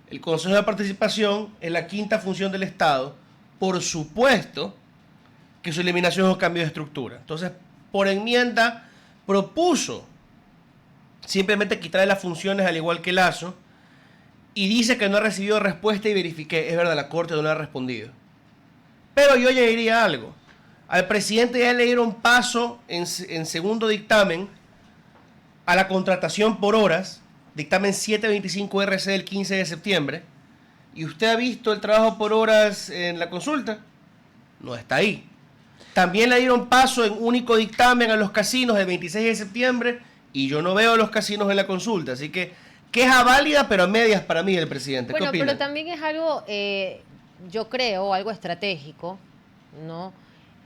El Consejo de Participación es la quinta función del Estado, por supuesto que su eliminación es un cambio de estructura. Entonces, por enmienda, propuso simplemente quitarle las funciones al igual que Lazo, y dice que no ha recibido respuesta y verifiqué. Es verdad, la Corte no le ha respondido. Pero yo ya diría algo. Al presidente ya le dieron paso en segundo dictamen a la contratación por horas, dictamen 725 RC del 15 de septiembre. ¿Y usted ha visto el trabajo por horas en la consulta? No está ahí. También le dieron paso en único dictamen a los casinos el 26 de septiembre y yo no veo los casinos en la consulta. Así que queja válida, pero a medias para mí del presidente. Bueno, ¿qué opina? pero también es algo, yo creo, algo estratégico, ¿no?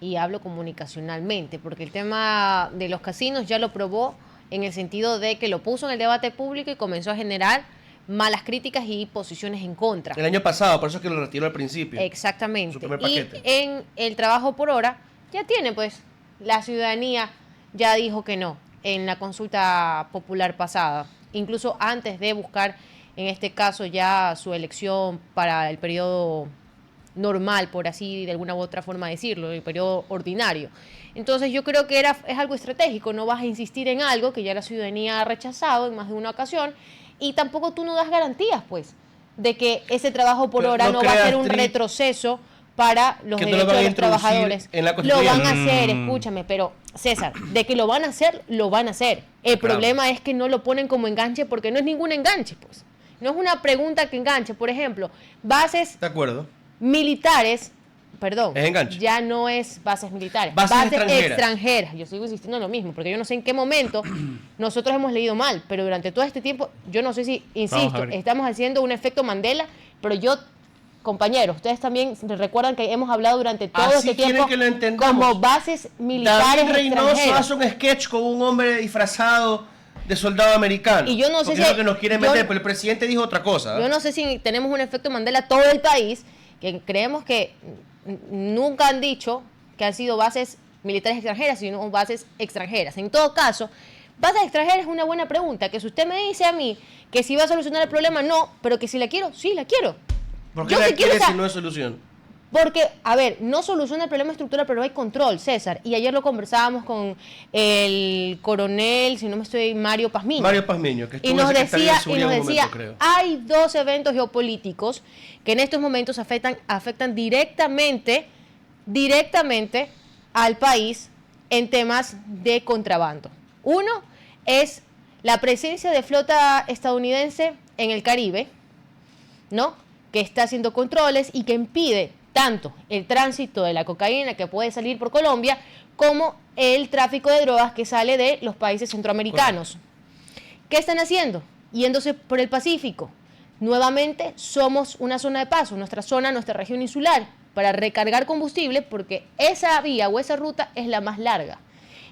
Y hablo comunicacionalmente, porque el tema de los casinos ya lo probó en el sentido de que lo puso en el debate público y comenzó a generar malas críticas y posiciones en contra. El año pasado, por eso es que lo retiró al principio. Exactamente. Su primer Y paquete. en el trabajo por hora ya tiene, pues, la ciudadanía ya dijo que no en la consulta popular pasada, incluso antes de buscar, en este caso, ya su elección para el periodo normal, por así de alguna u otra forma decirlo, el periodo ordinario. Entonces yo creo que es algo estratégico, no vas a insistir en algo que ya la ciudadanía ha rechazado en más de una ocasión y tampoco tú no das garantías, pues, de que ese trabajo por Pero hora no va a creas, ser un Tri, retroceso para los que no lo derechos van a de los introducir trabajadores. en la Lo Constitución. van a hacer, escúchame, pero César, de que lo van a hacer, lo van a hacer. El Claro. problema es que no lo ponen como enganche porque no es ningún enganche, pues. No es una pregunta que enganche. Por ejemplo, bases De acuerdo. militares, perdón, Es enganche. ya no es bases militares, Bases extranjeras. Yo sigo insistiendo en lo mismo, porque yo no sé en qué momento nosotros hemos leído mal, pero durante todo este tiempo, yo no sé si, Vamos a insisto, ver. estamos haciendo un efecto Mandela, pero yo, compañeros, ustedes también recuerdan que hemos hablado durante todo Así este quieren tiempo que lo entendamos. como bases militares David Reynoso extranjeras. hace un sketch con un hombre disfrazado de soldado americano. Y yo no sé porque si- es lo que nos quieren yo- meter, pero el presidente dijo otra cosa. Yo no sé si tenemos un efecto Mandela todo el país, que creemos que nunca han dicho que han sido bases militares extranjeras, sino bases extranjeras. En todo caso, bases extranjeras es una buena pregunta, que si usted me dice a mí que si va a solucionar el problema, no, pero que si la quiero, sí la quiero. ¿Por qué yo la sí quiero quiere esa- si no es solución? Porque, a ver, no soluciona el problema estructural, pero hay control, César. Y ayer lo conversábamos con el coronel, si no me estoy, Mario Pazmiño. Mario Pazmiño, que estuvo Y nos en Secretaría de decía, Seguridad en un decía momento, creo. hay dos eventos geopolíticos que en estos momentos afectan directamente al país en temas de contrabando. Uno es la presencia de flota estadounidense en el Caribe, ¿no? Que está haciendo controles y que impide tanto el tránsito de la cocaína que puede salir por Colombia como el tráfico de drogas que sale de los países centroamericanos. ¿Qué están haciendo? Yéndose por el Pacífico. Nuevamente somos una zona de paso, nuestra región insular, para recargar combustible porque esa vía o esa ruta es la más larga.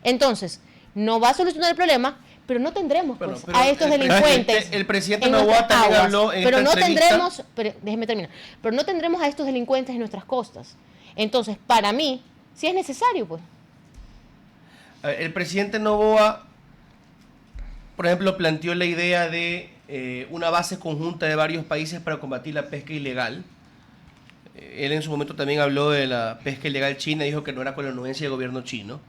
Entonces, no va a solucionar el problema, pero no tendremos Bueno, pues, pero a estos el delincuentes. presidente- el presidente en Noboa nuestras también aguas. habló en Pero esta no entrevista. tendremos, déjeme terminar, pero no tendremos a estos delincuentes en nuestras costas. Entonces, para mí, sí es necesario, pues. A ver, el presidente Noboa, por ejemplo, planteó la idea de una base conjunta de varios países para combatir la pesca ilegal. Él en su momento también habló de la pesca ilegal china, dijo que no era con la anuencia del gobierno chino,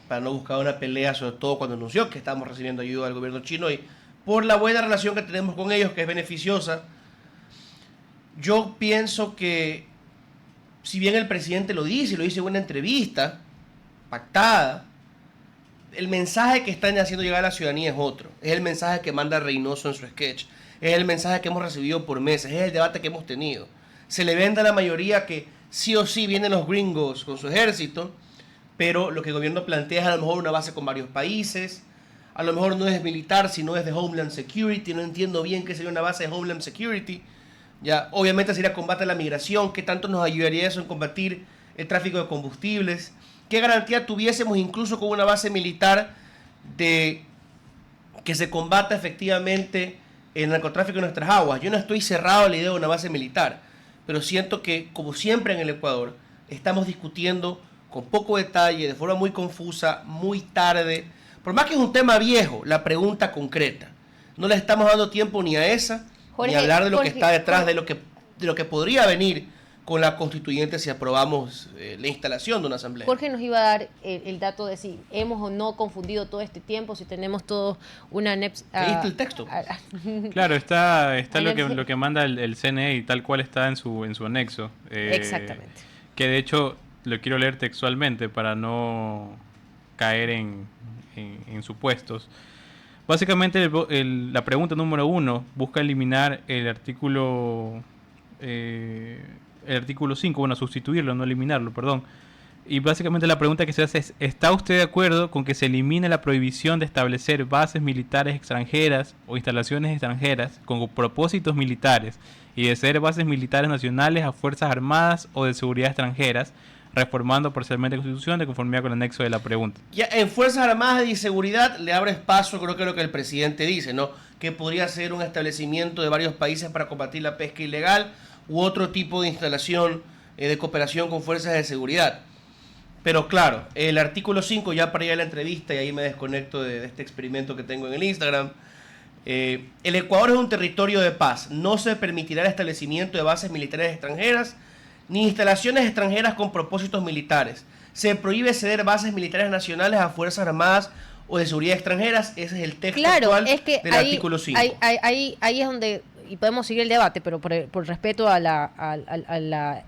para no buscar una pelea, sobre todo cuando anunció que estamos recibiendo ayuda del gobierno chino y por la buena relación que tenemos con ellos, que es beneficiosa. Yo pienso que, si bien el presidente lo dice en una entrevista pactada, el mensaje que están haciendo llegar a la ciudadanía es otro. Es el mensaje que manda Reynoso en su sketch. Es el mensaje que hemos recibido por meses. Es el debate que hemos tenido. Se le vende a la mayoría que sí o sí vienen los gringos con su ejército, pero lo que el gobierno plantea es a lo mejor una base con varios países. A lo mejor no es militar, sino es de Homeland Security. No entiendo bien qué sería una base de Homeland Security. Ya, obviamente sería combate a la migración. ¿Qué tanto nos ayudaría eso en combatir el tráfico de combustibles? ¿Qué garantía tuviésemos incluso con una base militar de que se combata efectivamente el narcotráfico en nuestras aguas. Yo no estoy cerrado a la idea de una base militar, pero siento que, como siempre en el Ecuador, estamos discutiendo con poco detalle, de forma muy confusa, muy tarde. Por más que es un tema viejo, la pregunta concreta. No le estamos dando tiempo ni a esa, Jorge, ni a hablar de lo que Jorge, está detrás, Jorge. de lo que podría venir con la constituyente si aprobamos la instalación de una asamblea. Jorge nos iba a dar el dato de si hemos o no confundido todo este tiempo, si tenemos todo una NEPS. ¿Leíste el texto? Claro, está Ahí lo que manda el CNE y tal cual está en su anexo. Exactamente. Que de hecho lo quiero leer textualmente para no caer en supuestos. Básicamente la pregunta número 1 busca eliminar el artículo 5, bueno, sustituirlo, no eliminarlo, perdón. Y básicamente la pregunta que se hace es: ¿está usted de acuerdo con que se elimine la prohibición de establecer bases militares extranjeras o instalaciones extranjeras con propósitos militares y de ser bases militares nacionales a fuerzas armadas o de seguridad extranjeras, reformando parcialmente la Constitución de conformidad con el anexo de la pregunta? Ya en Fuerzas Armadas y Seguridad le abre espacio, creo que es lo que el presidente dice, ¿no? Que podría ser un establecimiento de varios países para combatir la pesca ilegal u otro tipo de instalación de cooperación con fuerzas de seguridad. Pero claro, el artículo 5, ya para ir a la entrevista, y ahí me desconecto de este experimento que tengo en el Instagram. El Ecuador es un territorio de paz. No se permitirá el establecimiento de bases militares extranjeras ni instalaciones extranjeras con propósitos militares. Se prohíbe ceder bases militares nacionales a fuerzas armadas o de seguridad extranjeras. Ese es el texto actual del artículo 5. Ahí es donde, y podemos seguir el debate, pero por respeto a la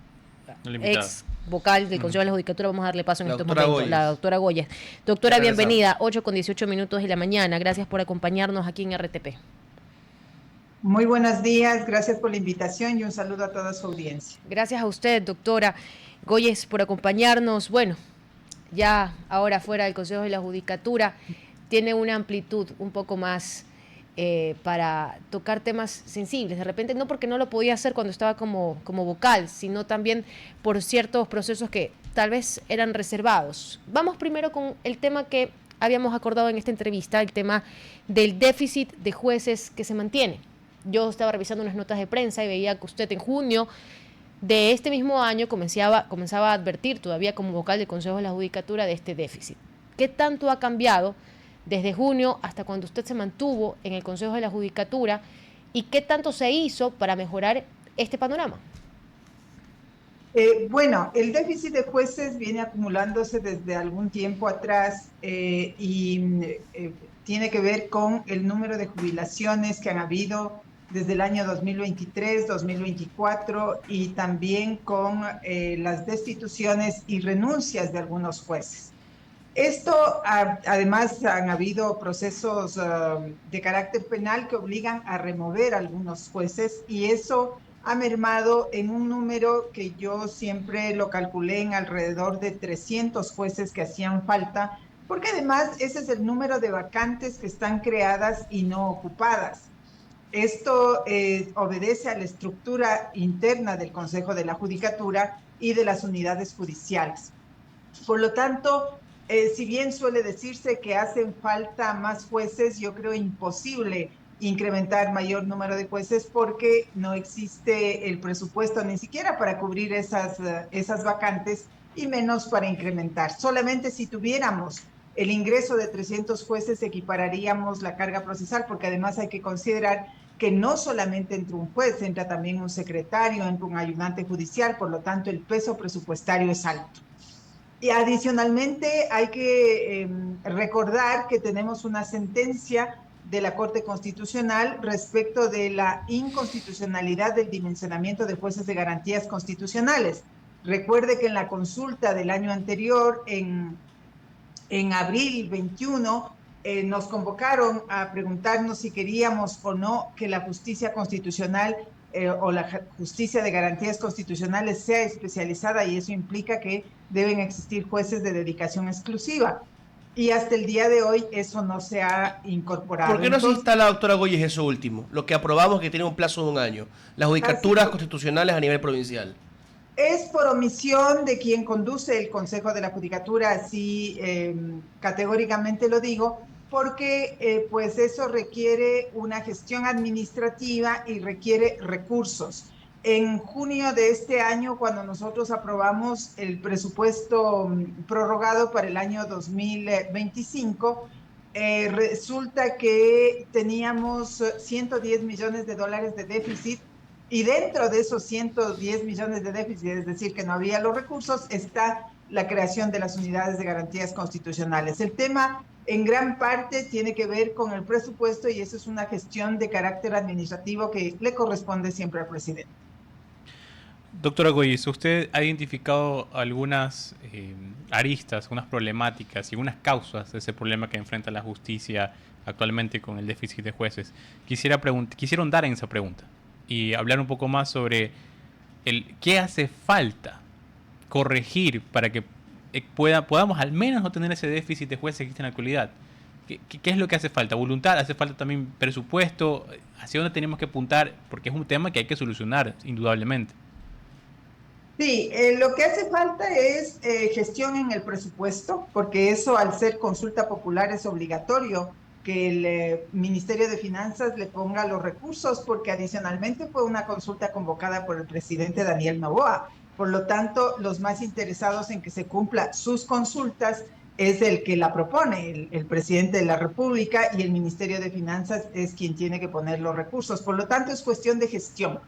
ex vocal del Consejo de la Judicatura, vamos a darle paso en estos momentos, la doctora Goyes. Doctora, bienvenida, 8:18 de la mañana. Gracias por acompañarnos aquí en RTP. Muy buenos días, gracias por la invitación y un saludo a toda su audiencia. Gracias a usted, doctora Goyes, por acompañarnos. Bueno, ya ahora fuera del Consejo de la Judicatura, tiene una amplitud un poco más para tocar temas sensibles. De repente, no porque no lo podía hacer cuando estaba como vocal, sino también por ciertos procesos que tal vez eran reservados. Vamos primero con el tema que habíamos acordado en esta entrevista, el tema del déficit de jueces que se mantiene. Yo estaba revisando unas notas de prensa y veía que usted en junio de este mismo año comenzaba a advertir, todavía como vocal del Consejo de la Judicatura, de este déficit. ¿Qué tanto ha cambiado desde junio hasta cuando usted se mantuvo en el Consejo de la Judicatura y qué tanto se hizo para mejorar este panorama? Bueno, el déficit de jueces viene acumulándose desde algún tiempo atrás y tiene que ver con el número de jubilaciones que han habido desde el año 2023, 2024 y también con las destituciones y renuncias de algunos jueces. Esto, además, han habido procesos de carácter penal que obligan a remover a algunos jueces y eso ha mermado en un número que yo siempre lo calculé en alrededor de 300 jueces que hacían falta, porque además ese es el número de vacantes que están creadas y no ocupadas. Esto obedece a la estructura interna del Consejo de la Judicatura y de las unidades judiciales. Por lo tanto, si bien suele decirse que hacen falta más jueces, yo creo imposible incrementar mayor número de jueces porque no existe el presupuesto ni siquiera para cubrir esas vacantes y menos para incrementar. Solamente si tuviéramos el ingreso de 300 jueces equipararíamos la carga procesal, porque además hay que considerar que no solamente entra un juez, entra también un secretario, entra un ayudante judicial, por lo tanto el peso presupuestario es alto. Y adicionalmente hay que recordar que tenemos una sentencia de la Corte Constitucional respecto de la inconstitucionalidad del dimensionamiento de jueces de garantías constitucionales. Recuerde que en la consulta del año anterior, en abril 21, nos convocaron a preguntarnos si queríamos o no que la justicia constitucional o la justicia de garantías constitucionales sea especializada, y eso implica que deben existir jueces de dedicación exclusiva. Y hasta el día de hoy eso no se ha incorporado. ¿Por qué no se instala, doctora Goyes, eso último? Lo que aprobamos que tiene un plazo de 1 año. Las judicaturas constitucionales a nivel provincial. Es por omisión de quien conduce el Consejo de la Judicatura, así categóricamente lo digo, porque pues eso requiere una gestión administrativa y requiere recursos. En junio de este año, cuando nosotros aprobamos el presupuesto prorrogado para el año 2025, resulta que teníamos 110 millones de dólares de déficit, y dentro de esos 110 millones de déficit, es decir, que no había los recursos, está la creación de las unidades de garantías constitucionales. El tema en gran parte tiene que ver con el presupuesto, y eso es una gestión de carácter administrativo que le corresponde siempre al presidente. Doctora Goyes, usted ha identificado algunas aristas, unas problemáticas y unas causas de ese problema que enfrenta la justicia actualmente con el déficit de jueces. Quisiera ahondar en esa pregunta y hablar un poco más sobre qué hace falta corregir para que podamos al menos no tener ese déficit de jueces que existe en la actualidad. ¿Qué es lo que hace falta? ¿Voluntad? ¿Hace falta también presupuesto? ¿Hacia dónde tenemos que apuntar? Porque es un tema que hay que solucionar, indudablemente. Sí, lo que hace falta es gestión en el presupuesto, porque eso, al ser consulta popular, es obligatorio que el Ministerio de Finanzas le ponga los recursos, porque adicionalmente fue una consulta convocada por el presidente Daniel Noboa. Por lo tanto, los más interesados en que se cumpla sus consultas es el que la propone, el presidente de la República, y el Ministerio de Finanzas es quien tiene que poner los recursos. Por lo tanto, es cuestión de gestión.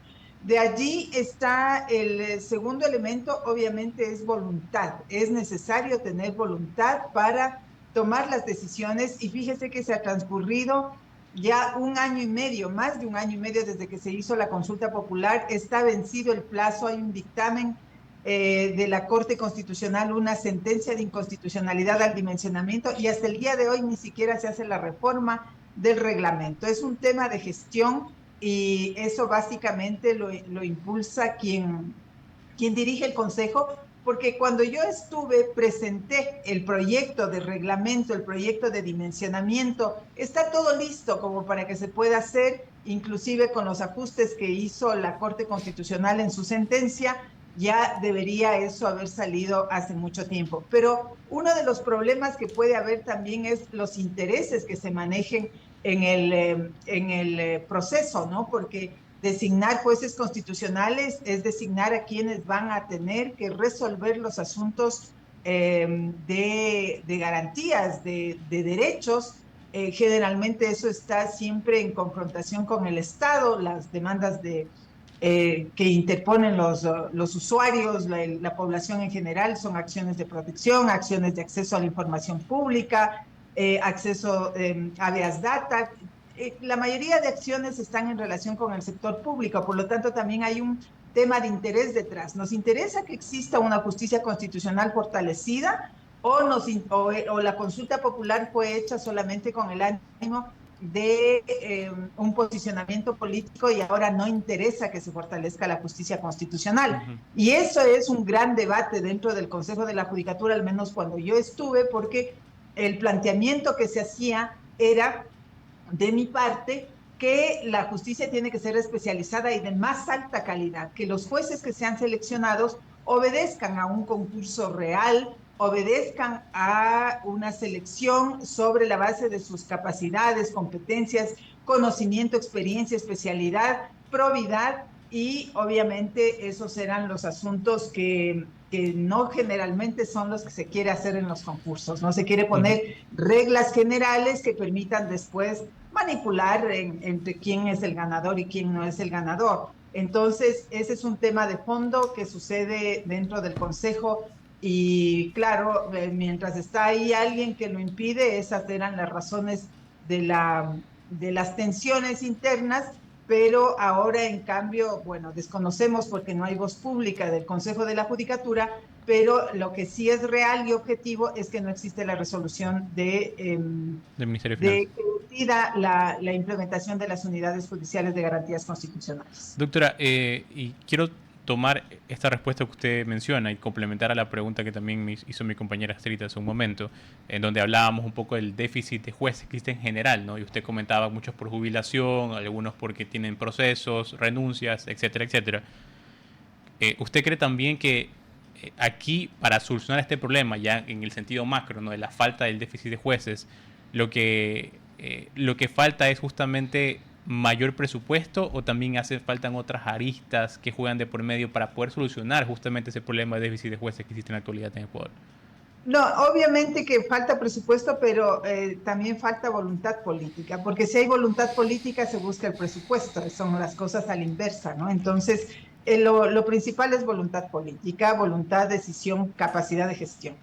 De allí está el segundo elemento, obviamente, es voluntad. Es necesario tener voluntad para tomar las decisiones, y fíjese que se ha transcurrido ya 1 año y medio, más de 1 año y medio desde que se hizo la consulta popular. Está vencido el plazo, hay un dictamen de la Corte Constitucional, una sentencia de inconstitucionalidad al dimensionamiento, y hasta el día de hoy ni siquiera se hace la reforma del reglamento. Es un tema de gestión, y eso básicamente lo impulsa quien dirige el Consejo, porque cuando yo estuve, presenté el proyecto de reglamento, el proyecto de dimensionamiento, está todo listo como para que se pueda hacer, inclusive con los ajustes que hizo la Corte Constitucional en su sentencia. Ya debería eso haber salido hace mucho tiempo. Pero uno de los problemas que puede haber también es los intereses que se manejen en el proceso, ¿no? Porque designar jueces constitucionales es designar a quienes van a tener que resolver los asuntos de garantías, de derechos. Generalmente eso está siempre en confrontación con el Estado, las demandas que interponen los usuarios, la población en general, son acciones de protección, acciones de acceso a la información pública, acceso a habeas data. La mayoría de acciones están en relación con el sector público, por lo tanto también hay un tema de interés detrás. Nos interesa que exista una justicia constitucional fortalecida, o la consulta popular fue hecha solamente con el ánimo de un posicionamiento político, y ahora no interesa que se fortalezca la justicia constitucional. Y eso es un gran debate dentro del Consejo de la Judicatura, al menos cuando yo estuve, porque el planteamiento que se hacía era, de mi parte, que la justicia tiene que ser especializada y de más alta calidad, que los jueces que sean seleccionados obedezcan a un concurso real, obedezcan a una selección sobre la base de sus capacidades, competencias, conocimiento, experiencia, especialidad, probidad, y obviamente esos serán los asuntos que no generalmente son los que se quiere hacer en los concursos. No se quiere poner reglas generales que permitan después manipular entre quién es el ganador y quién no es el ganador. Entonces, ese es un tema de fondo que sucede dentro del Consejo, y claro, mientras está ahí alguien que lo impide, esas eran las razones de las tensiones internas. Pero ahora, en cambio, bueno, desconocemos porque no hay voz pública del Consejo de la Judicatura, pero lo que sí es real y objetivo es que no existe la resolución del Ministerio de Finanzas que decida la implementación de las unidades judiciales de garantías constitucionales. Doctora, y quiero tomar esta respuesta que usted menciona y complementar a la pregunta que también me hizo mi compañera Astrid hace un momento, en donde hablábamos un poco del déficit de jueces que existe en general, ¿no? Y usted comentaba muchos por jubilación, algunos porque tienen procesos, renuncias, etcétera, etcétera. ¿Usted cree también que aquí, para solucionar este problema, ya en el sentido macro, ¿no?, de la falta del déficit de jueces, lo que falta es justamente mayor presupuesto, o también faltan otras aristas que juegan de por medio para poder solucionar justamente ese problema de déficit de jueces que existe en la actualidad en Ecuador. No, obviamente que falta presupuesto, pero también falta voluntad política, porque si hay voluntad política se busca el presupuesto, son las cosas a la inversa, ¿no? Entonces, lo principal es voluntad política, voluntad, decisión, capacidad de gestión.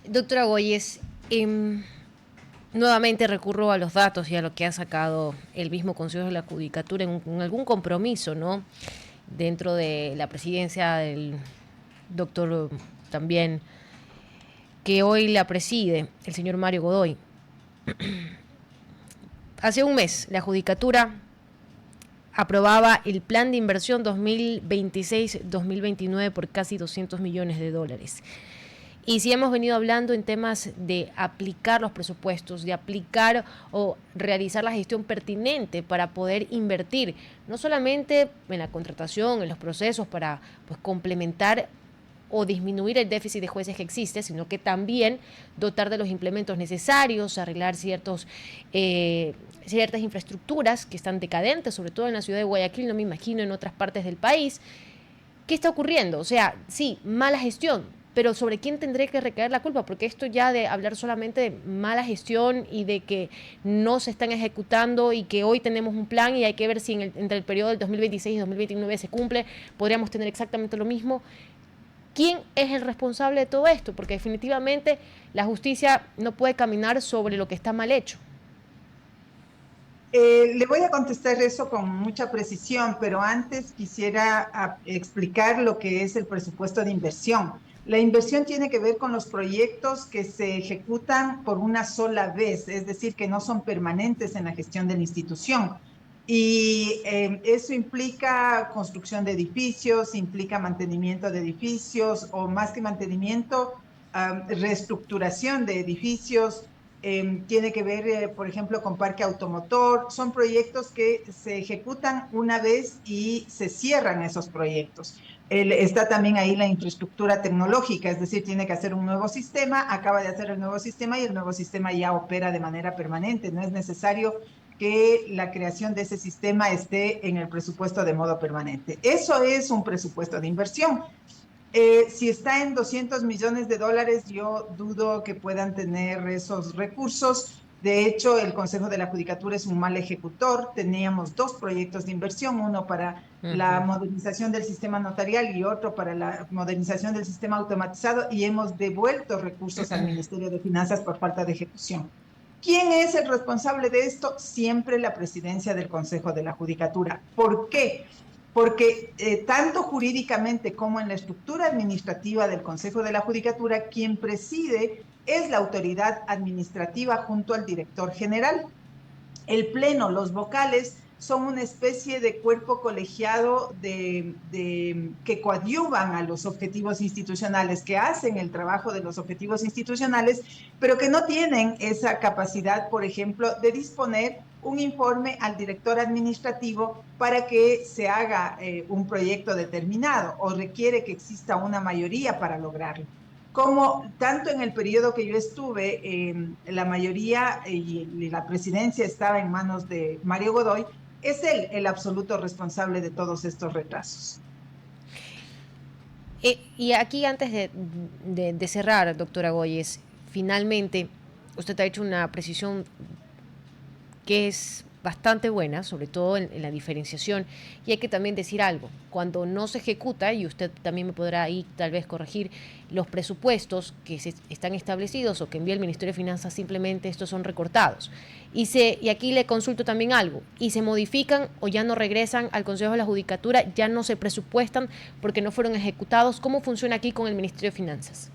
Doctora Goyes, nuevamente recurro a los datos y a lo que ha sacado el mismo Consejo de la Judicatura en algún compromiso, ¿no?, dentro de la presidencia del doctor también, que hoy la preside, el señor Mario Godoy. Hace un mes, la Judicatura aprobaba el plan de inversión 2026-2029 por casi $200 millones. Y sí hemos venido hablando en temas de aplicar los presupuestos, de aplicar o realizar la gestión pertinente para poder invertir, no solamente en la contratación, en los procesos para complementar o disminuir el déficit de jueces que existe, sino que también dotar de los implementos necesarios, arreglar ciertas infraestructuras que están decadentes, sobre todo en la ciudad de Guayaquil, no me imagino en otras partes del país. ¿Qué está ocurriendo? O sea, sí, mala gestión, pero ¿sobre quién tendré que recaer la culpa? Porque esto ya de hablar solamente de mala gestión y de que no se están ejecutando y que hoy tenemos un plan y hay que ver si entre el periodo del 2026 y 2029 se cumple, podríamos tener exactamente lo mismo. ¿Quién es el responsable de todo esto? Porque definitivamente la justicia no puede caminar sobre lo que está mal hecho. Le voy a contestar eso con mucha precisión, pero antes quisiera explicar lo que es el presupuesto de inversión. La inversión tiene que ver con los proyectos que se ejecutan por una sola vez, es decir, que no son permanentes en la gestión de la institución. Y eso implica construcción de edificios, implica mantenimiento de edificios, o más que mantenimiento, reestructuración de edificios. Tiene que ver, por ejemplo, con parque automotor. Son proyectos que se ejecutan una vez y se cierran esos proyectos. Está también ahí la infraestructura tecnológica, es decir, tiene que hacer un nuevo sistema, acaba de hacer el nuevo sistema y el nuevo sistema ya opera de manera permanente. No es necesario que la creación de ese sistema esté en el presupuesto de modo permanente. Eso es un presupuesto de inversión. Si está en $200 millones, yo dudo que puedan tener esos recursos. De hecho, el Consejo de la Judicatura es un mal ejecutor. Teníamos 2 proyectos de inversión, uno para la modernización del sistema notarial y otro para la modernización del sistema automatizado, y hemos devuelto recursos al Ministerio de Finanzas por falta de ejecución. ¿Quién es el responsable de esto? Siempre la presidencia del Consejo de la Judicatura. ¿Por qué? Porque tanto jurídicamente como en la estructura administrativa del Consejo de la Judicatura, quien preside es la autoridad administrativa junto al director general. El pleno, los vocales, son una especie de cuerpo colegiado que coadyuvan a los objetivos institucionales, que hacen el trabajo de los objetivos institucionales, pero que no tienen esa capacidad, por ejemplo, de disponer un informe al director administrativo para que se haga un proyecto determinado, o requiere que exista una mayoría para lograrlo. Como tanto en el periodo que yo estuve, la mayoría y la presidencia estaba en manos de Mario Godoy, es él el absoluto responsable de todos estos retrasos. Y aquí, antes de cerrar, doctora Goyes, finalmente usted ha hecho una precisión que es bastante buena, sobre todo en la diferenciación, y hay que también decir algo: cuando no se ejecuta, y usted también me podrá ahí tal vez corregir, los presupuestos que están establecidos o que envía el Ministerio de Finanzas, simplemente estos son recortados. Y aquí le consulto también algo: y se modifican o ya no regresan al Consejo de la Judicatura, ya no se presupuestan porque no fueron ejecutados. ¿Cómo funciona aquí con el Ministerio de Finanzas?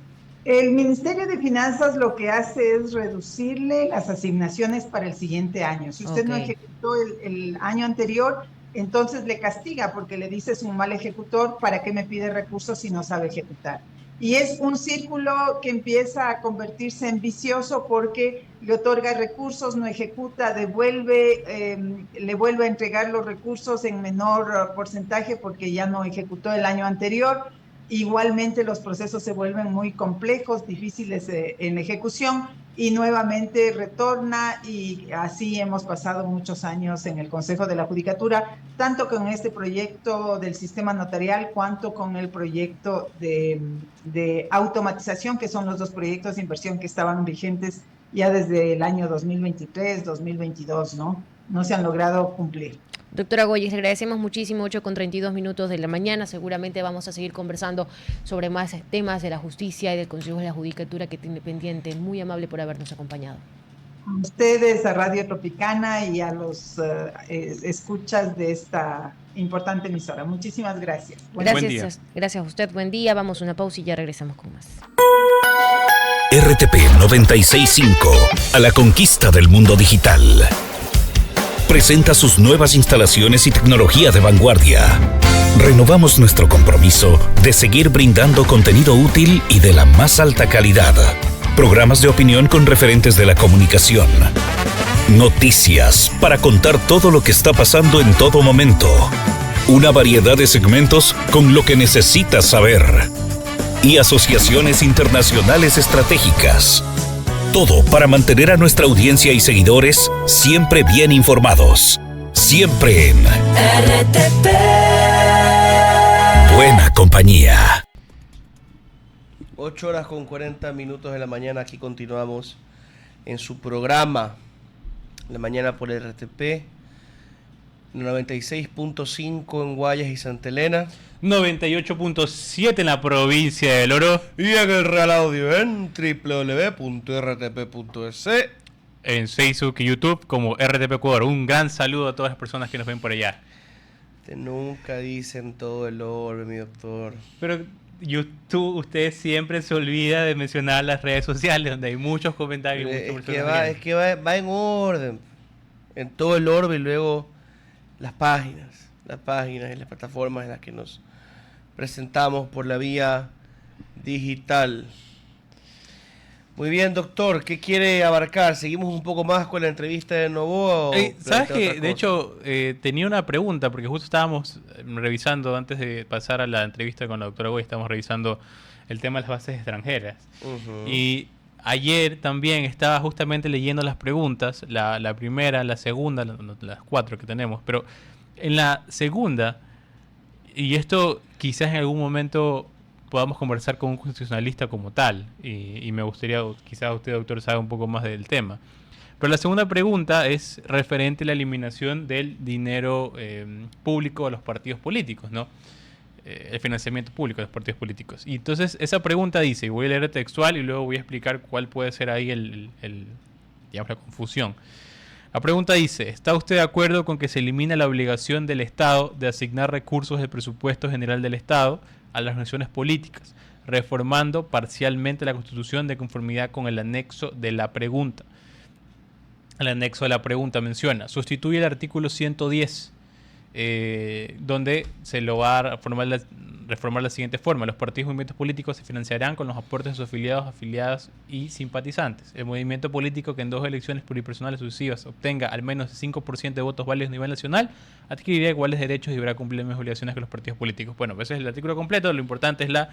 El Ministerio de Finanzas lo que hace es reducirle las asignaciones para el siguiente año. Si usted no ejecutó el año anterior, entonces le castiga porque le dice: es un mal ejecutor, ¿para qué me pide recursos si no sabe ejecutar? Y es un círculo que empieza a convertirse en vicioso, porque le otorga recursos, no ejecuta, le vuelve a entregar los recursos en menor porcentaje porque ya no ejecutó el año anterior. igualmente los procesos se vuelven muy complejos, difíciles en ejecución, y nuevamente retorna, y así hemos pasado muchos años en el Consejo de la Judicatura, tanto con este proyecto del sistema notarial cuanto con el proyecto de automatización, que son los dos proyectos de inversión que estaban vigentes ya desde el año 2023, 2022, ¿no? No se han logrado cumplir. Doctora Goyes, le agradecemos muchísimo, 8:32 de la mañana. Seguramente vamos a seguir conversando sobre más temas de la justicia y del Consejo de la Judicatura que tiene pendiente. Muy amable por habernos acompañado. A ustedes, a Radio Tropicana y a los escuchas de esta importante emisora. Muchísimas gracias. Gracias a usted. Buen día. Vamos a una pausa y ya regresamos con más. RTP 965, a la conquista del mundo digital. Presenta sus nuevas instalaciones y tecnología de vanguardia. Renovamos nuestro compromiso de seguir brindando contenido útil y de la más alta calidad. Programas de opinión con referentes de la comunicación. Noticias para contar todo lo que está pasando en todo momento. Una variedad de segmentos con lo que necesitas saber. Y asociaciones internacionales estratégicas. Todo para mantener a nuestra audiencia y seguidores siempre bien informados. Siempre en RTP. Buena compañía. 8:40 de la mañana. Aquí continuamos en su programa La Mañana por RTP. 96.5 en Guayas y Santa Elena. 98.7 en la provincia del Oro. Y en el Real Audio en www.rtp.es. En Facebook y YouTube como RTP Ecuador. Un gran saludo a todas las personas que nos ven por allá. Nunca dicen todo el orbe, mi doctor. Pero YouTube, usted siempre se olvida de mencionar las redes sociales donde hay muchos comentarios. Es que va en orden. En todo el orbe y luego las páginas y las plataformas en las que nos presentamos por la vía digital. Muy bien, doctor, ¿qué quiere abarcar? ¿Seguimos un poco más con la entrevista de Novoa? ¿Sabes qué? De hecho, tenía una pregunta, porque justo estábamos revisando, antes de pasar a la entrevista con la doctora Goy, estábamos revisando el tema de las bases extranjeras. Y ayer también estaba justamente leyendo las preguntas, la primera, la segunda, las 4 que tenemos, pero en la segunda, y esto quizás en algún momento podamos conversar con un constitucionalista como tal, y me gustaría, quizás usted, doctor, sabe un poco más del tema. Pero la segunda pregunta es referente a la eliminación del dinero público a los partidos políticos, ¿no? El financiamiento público de los partidos políticos. Y entonces esa pregunta dice, y voy a leer textual y luego voy a explicar cuál puede ser ahí digamos, la confusión. La pregunta dice, ¿está usted de acuerdo con que se elimine la obligación del Estado de asignar recursos del presupuesto general del Estado a las organizaciones políticas, reformando parcialmente la Constitución de conformidad con el anexo de la pregunta? El anexo de la pregunta menciona, sustituye el artículo 110, donde se lo va a reformar la siguiente forma: los partidos y movimientos políticos se financiarán con los aportes de sus afiliados, afiliadas y simpatizantes. El movimiento político que en 2 elecciones pluripersonales sucesivas obtenga al menos el 5% de votos válidos a nivel nacional adquirirá iguales derechos y deberá cumplir las mismas obligaciones que los partidos políticos. Bueno, ese es el artículo completo, lo importante es la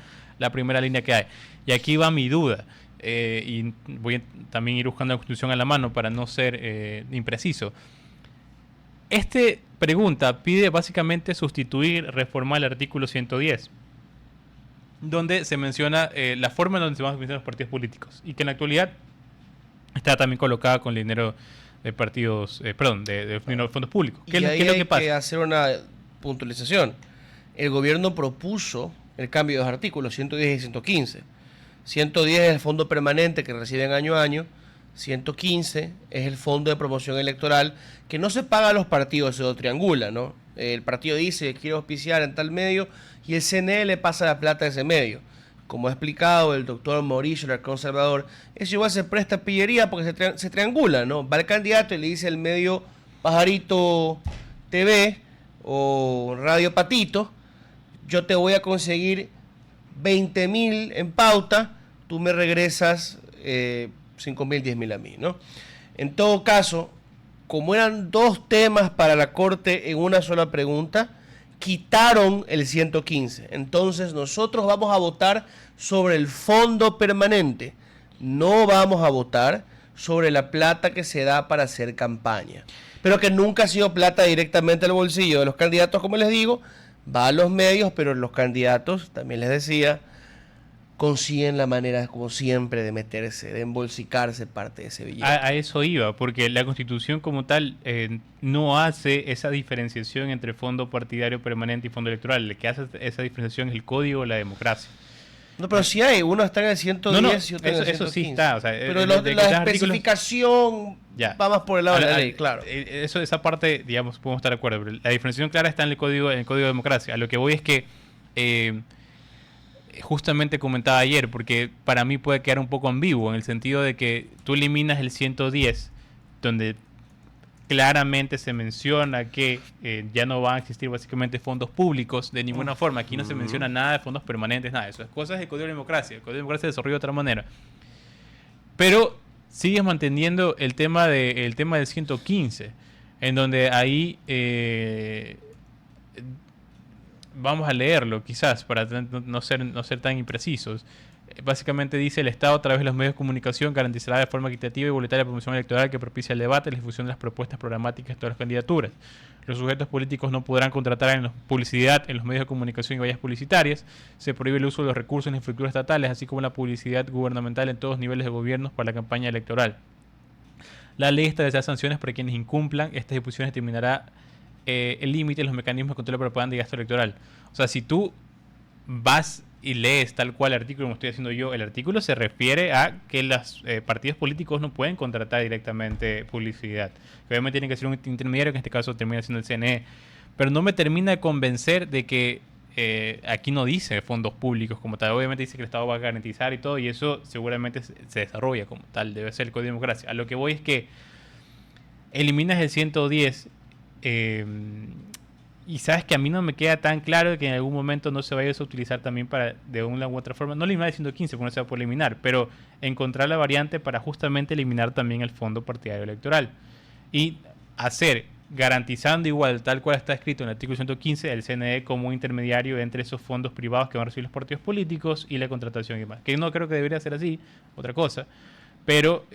primera línea que hay. Y aquí va mi duda, y voy a también ir buscando la Constitución a la mano para no ser impreciso. Este pregunta pide básicamente sustituir, reformar el artículo 110, donde se menciona la forma en donde se van a financiar los partidos políticos, y que en la actualidad está también colocada con el dinero de partidos, de fondos públicos. ¿Qué es lo que pasa? Hay que hacer una puntualización. El gobierno propuso el cambio de los artículos 110 y 115. 110 es el fondo permanente que reciben año a año. 115 es el fondo de promoción electoral que no se paga a los partidos, se lo triangula, ¿no? El partido dice que quiere auspiciar en tal medio y el CNE le pasa la plata a ese medio. Como ha explicado el doctor Mauricio, el conservador, eso igual se presta a pillería porque se triangula, ¿no? Va el candidato y le dice al medio Pajarito TV o Radio Patito, yo te voy a conseguir 20,000 en pauta, tú me regresas 5,000, 10,000 a mí, ¿no? En todo caso, como eran 2 temas para la Corte en una sola pregunta, quitaron el 115. Entonces nosotros vamos a votar sobre el fondo permanente. No vamos a votar sobre la plata que se da para hacer campaña. Pero que nunca ha sido plata directamente al bolsillo de los candidatos, como les digo, va a los medios, pero los candidatos, también les decía, consiguen la manera, como siempre, de meterse, de embolsicarse parte de ese billete. A eso iba, porque la Constitución como tal no hace esa diferenciación entre fondo partidario permanente y fondo electoral. El que hace esa diferenciación es el Código de la Democracia. No, pero sí hay, uno está en el 110 y otro en el 115. Eso sí está. O sea, pero la especificación va más por el lado de la ley, claro. Esa parte, digamos, podemos estar de acuerdo. Pero la diferenciación clara está en el Código de Democracia. A lo que voy es que justamente comentaba ayer, porque para mí puede quedar un poco ambiguo, en el sentido de que tú eliminas el 110, donde claramente se menciona que ya no van a existir básicamente fondos públicos de ninguna forma. Aquí no se menciona nada de fondos permanentes, nada de eso. Es cosas del Código de Democracia. El Código de Democracia se desarrolla de otra manera. Pero sigues manteniendo el tema del 115, en donde ahí vamos a leerlo quizás para no ser tan imprecisos. Básicamente dice: el Estado, a través de los medios de comunicación, garantizará de forma equitativa y igualitaria la promoción electoral que propicia el debate y la difusión de las propuestas programáticas de todas las candidaturas. Los sujetos políticos no podrán contratar en publicidad en los medios de comunicación y vallas publicitarias. Se prohíbe el uso de los recursos en las infraestructuras estatales, así como la publicidad gubernamental en todos los niveles de gobierno para la campaña electoral. La ley establecerá sanciones para quienes incumplan. Estas disposiciones determinará el límite de los mecanismos de control de propaganda y gasto electoral. O sea, si tú vas y lees tal cual el artículo, como estoy haciendo yo, el artículo se refiere a que los partidos políticos no pueden contratar directamente publicidad. Que obviamente tiene que ser un intermediario, que en este caso termina siendo el CNE. Pero no me termina de convencer de que aquí no dice fondos públicos como tal. Obviamente dice que el Estado va a garantizar y todo, y eso seguramente se desarrolla como tal. Debe ser el Código de Democracia. A lo que voy es que eliminas el 110 y sabes que a mí no me queda tan claro que en algún momento no se vaya a utilizar también para, de una u otra forma, no eliminar el 115 porque no se va a poder eliminar, pero encontrar la variante para justamente eliminar también el fondo partidario electoral y hacer, garantizando igual, tal cual está escrito en el artículo 115, el CNE como un intermediario entre esos fondos privados que van a recibir los partidos políticos y la contratación y demás. Que no creo que debería ser así, otra cosa, pero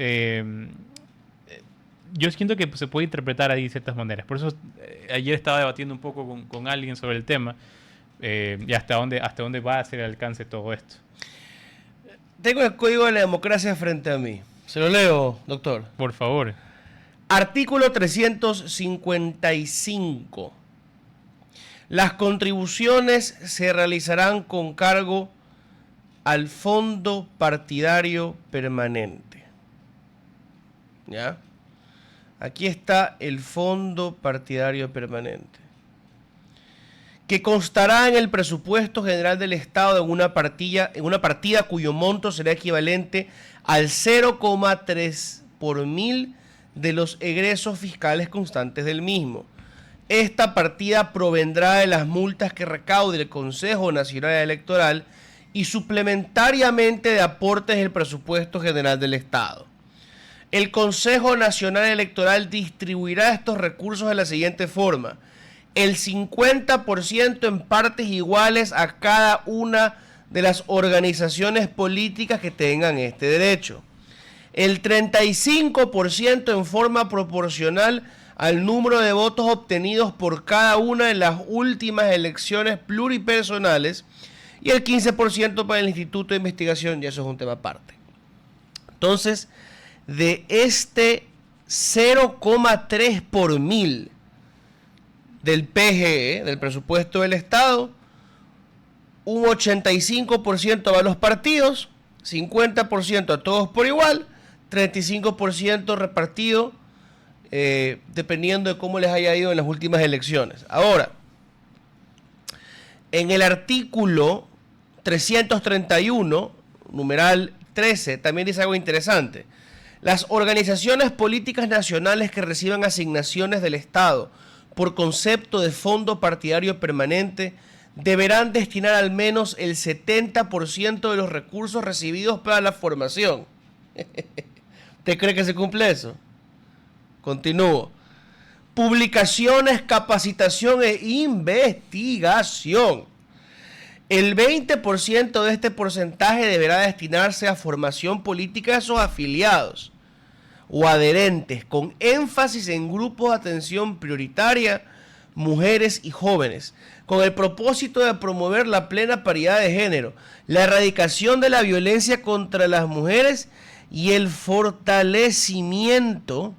yo siento que se puede interpretar ahí de ciertas maneras. Por eso ayer estaba debatiendo un poco con alguien sobre el tema y hasta dónde va a ser el alcance de todo esto. Tengo el Código de la Democracia frente a mí. Se lo leo, doctor. Por favor. Artículo 355. Las contribuciones se realizarán con cargo al Fondo Partidario Permanente. ¿Ya? Aquí está el Fondo Partidario Permanente, que constará en el presupuesto general del Estado en una partida cuyo monto será equivalente al 0,3 por mil de los egresos fiscales constantes del mismo. Esta partida provendrá de las multas que recaude el Consejo Nacional Electoral y suplementariamente de aportes del presupuesto general del Estado. El Consejo Nacional Electoral distribuirá estos recursos de la siguiente forma: el 50% en partes iguales a cada una de las organizaciones políticas que tengan este derecho, el 35% en forma proporcional al número de votos obtenidos por cada una de las últimas elecciones pluripersonales y el 15% para el Instituto de Investigación, y eso es un tema aparte. Entonces, de este 0,3 por mil del PGE, del presupuesto del Estado, un 85% va a los partidos, 50% a todos por igual, 35% repartido dependiendo de cómo les haya ido en las últimas elecciones. Ahora, en el artículo 331, numeral 13, también dice algo interesante. Las organizaciones políticas nacionales que reciban asignaciones del Estado por concepto de fondo partidario permanente deberán destinar al menos el 70% de los recursos recibidos para la formación. ¿Usted cree que se cumple eso? Continúo. publicaciones, capacitación e investigación. El 20% de este porcentaje deberá destinarse a formación política de sus afiliados o adherentes, con énfasis en grupos de atención prioritaria, mujeres y jóvenes, con el propósito de promover la plena paridad de género, la erradicación de la violencia contra las mujeres y el fortalecimiento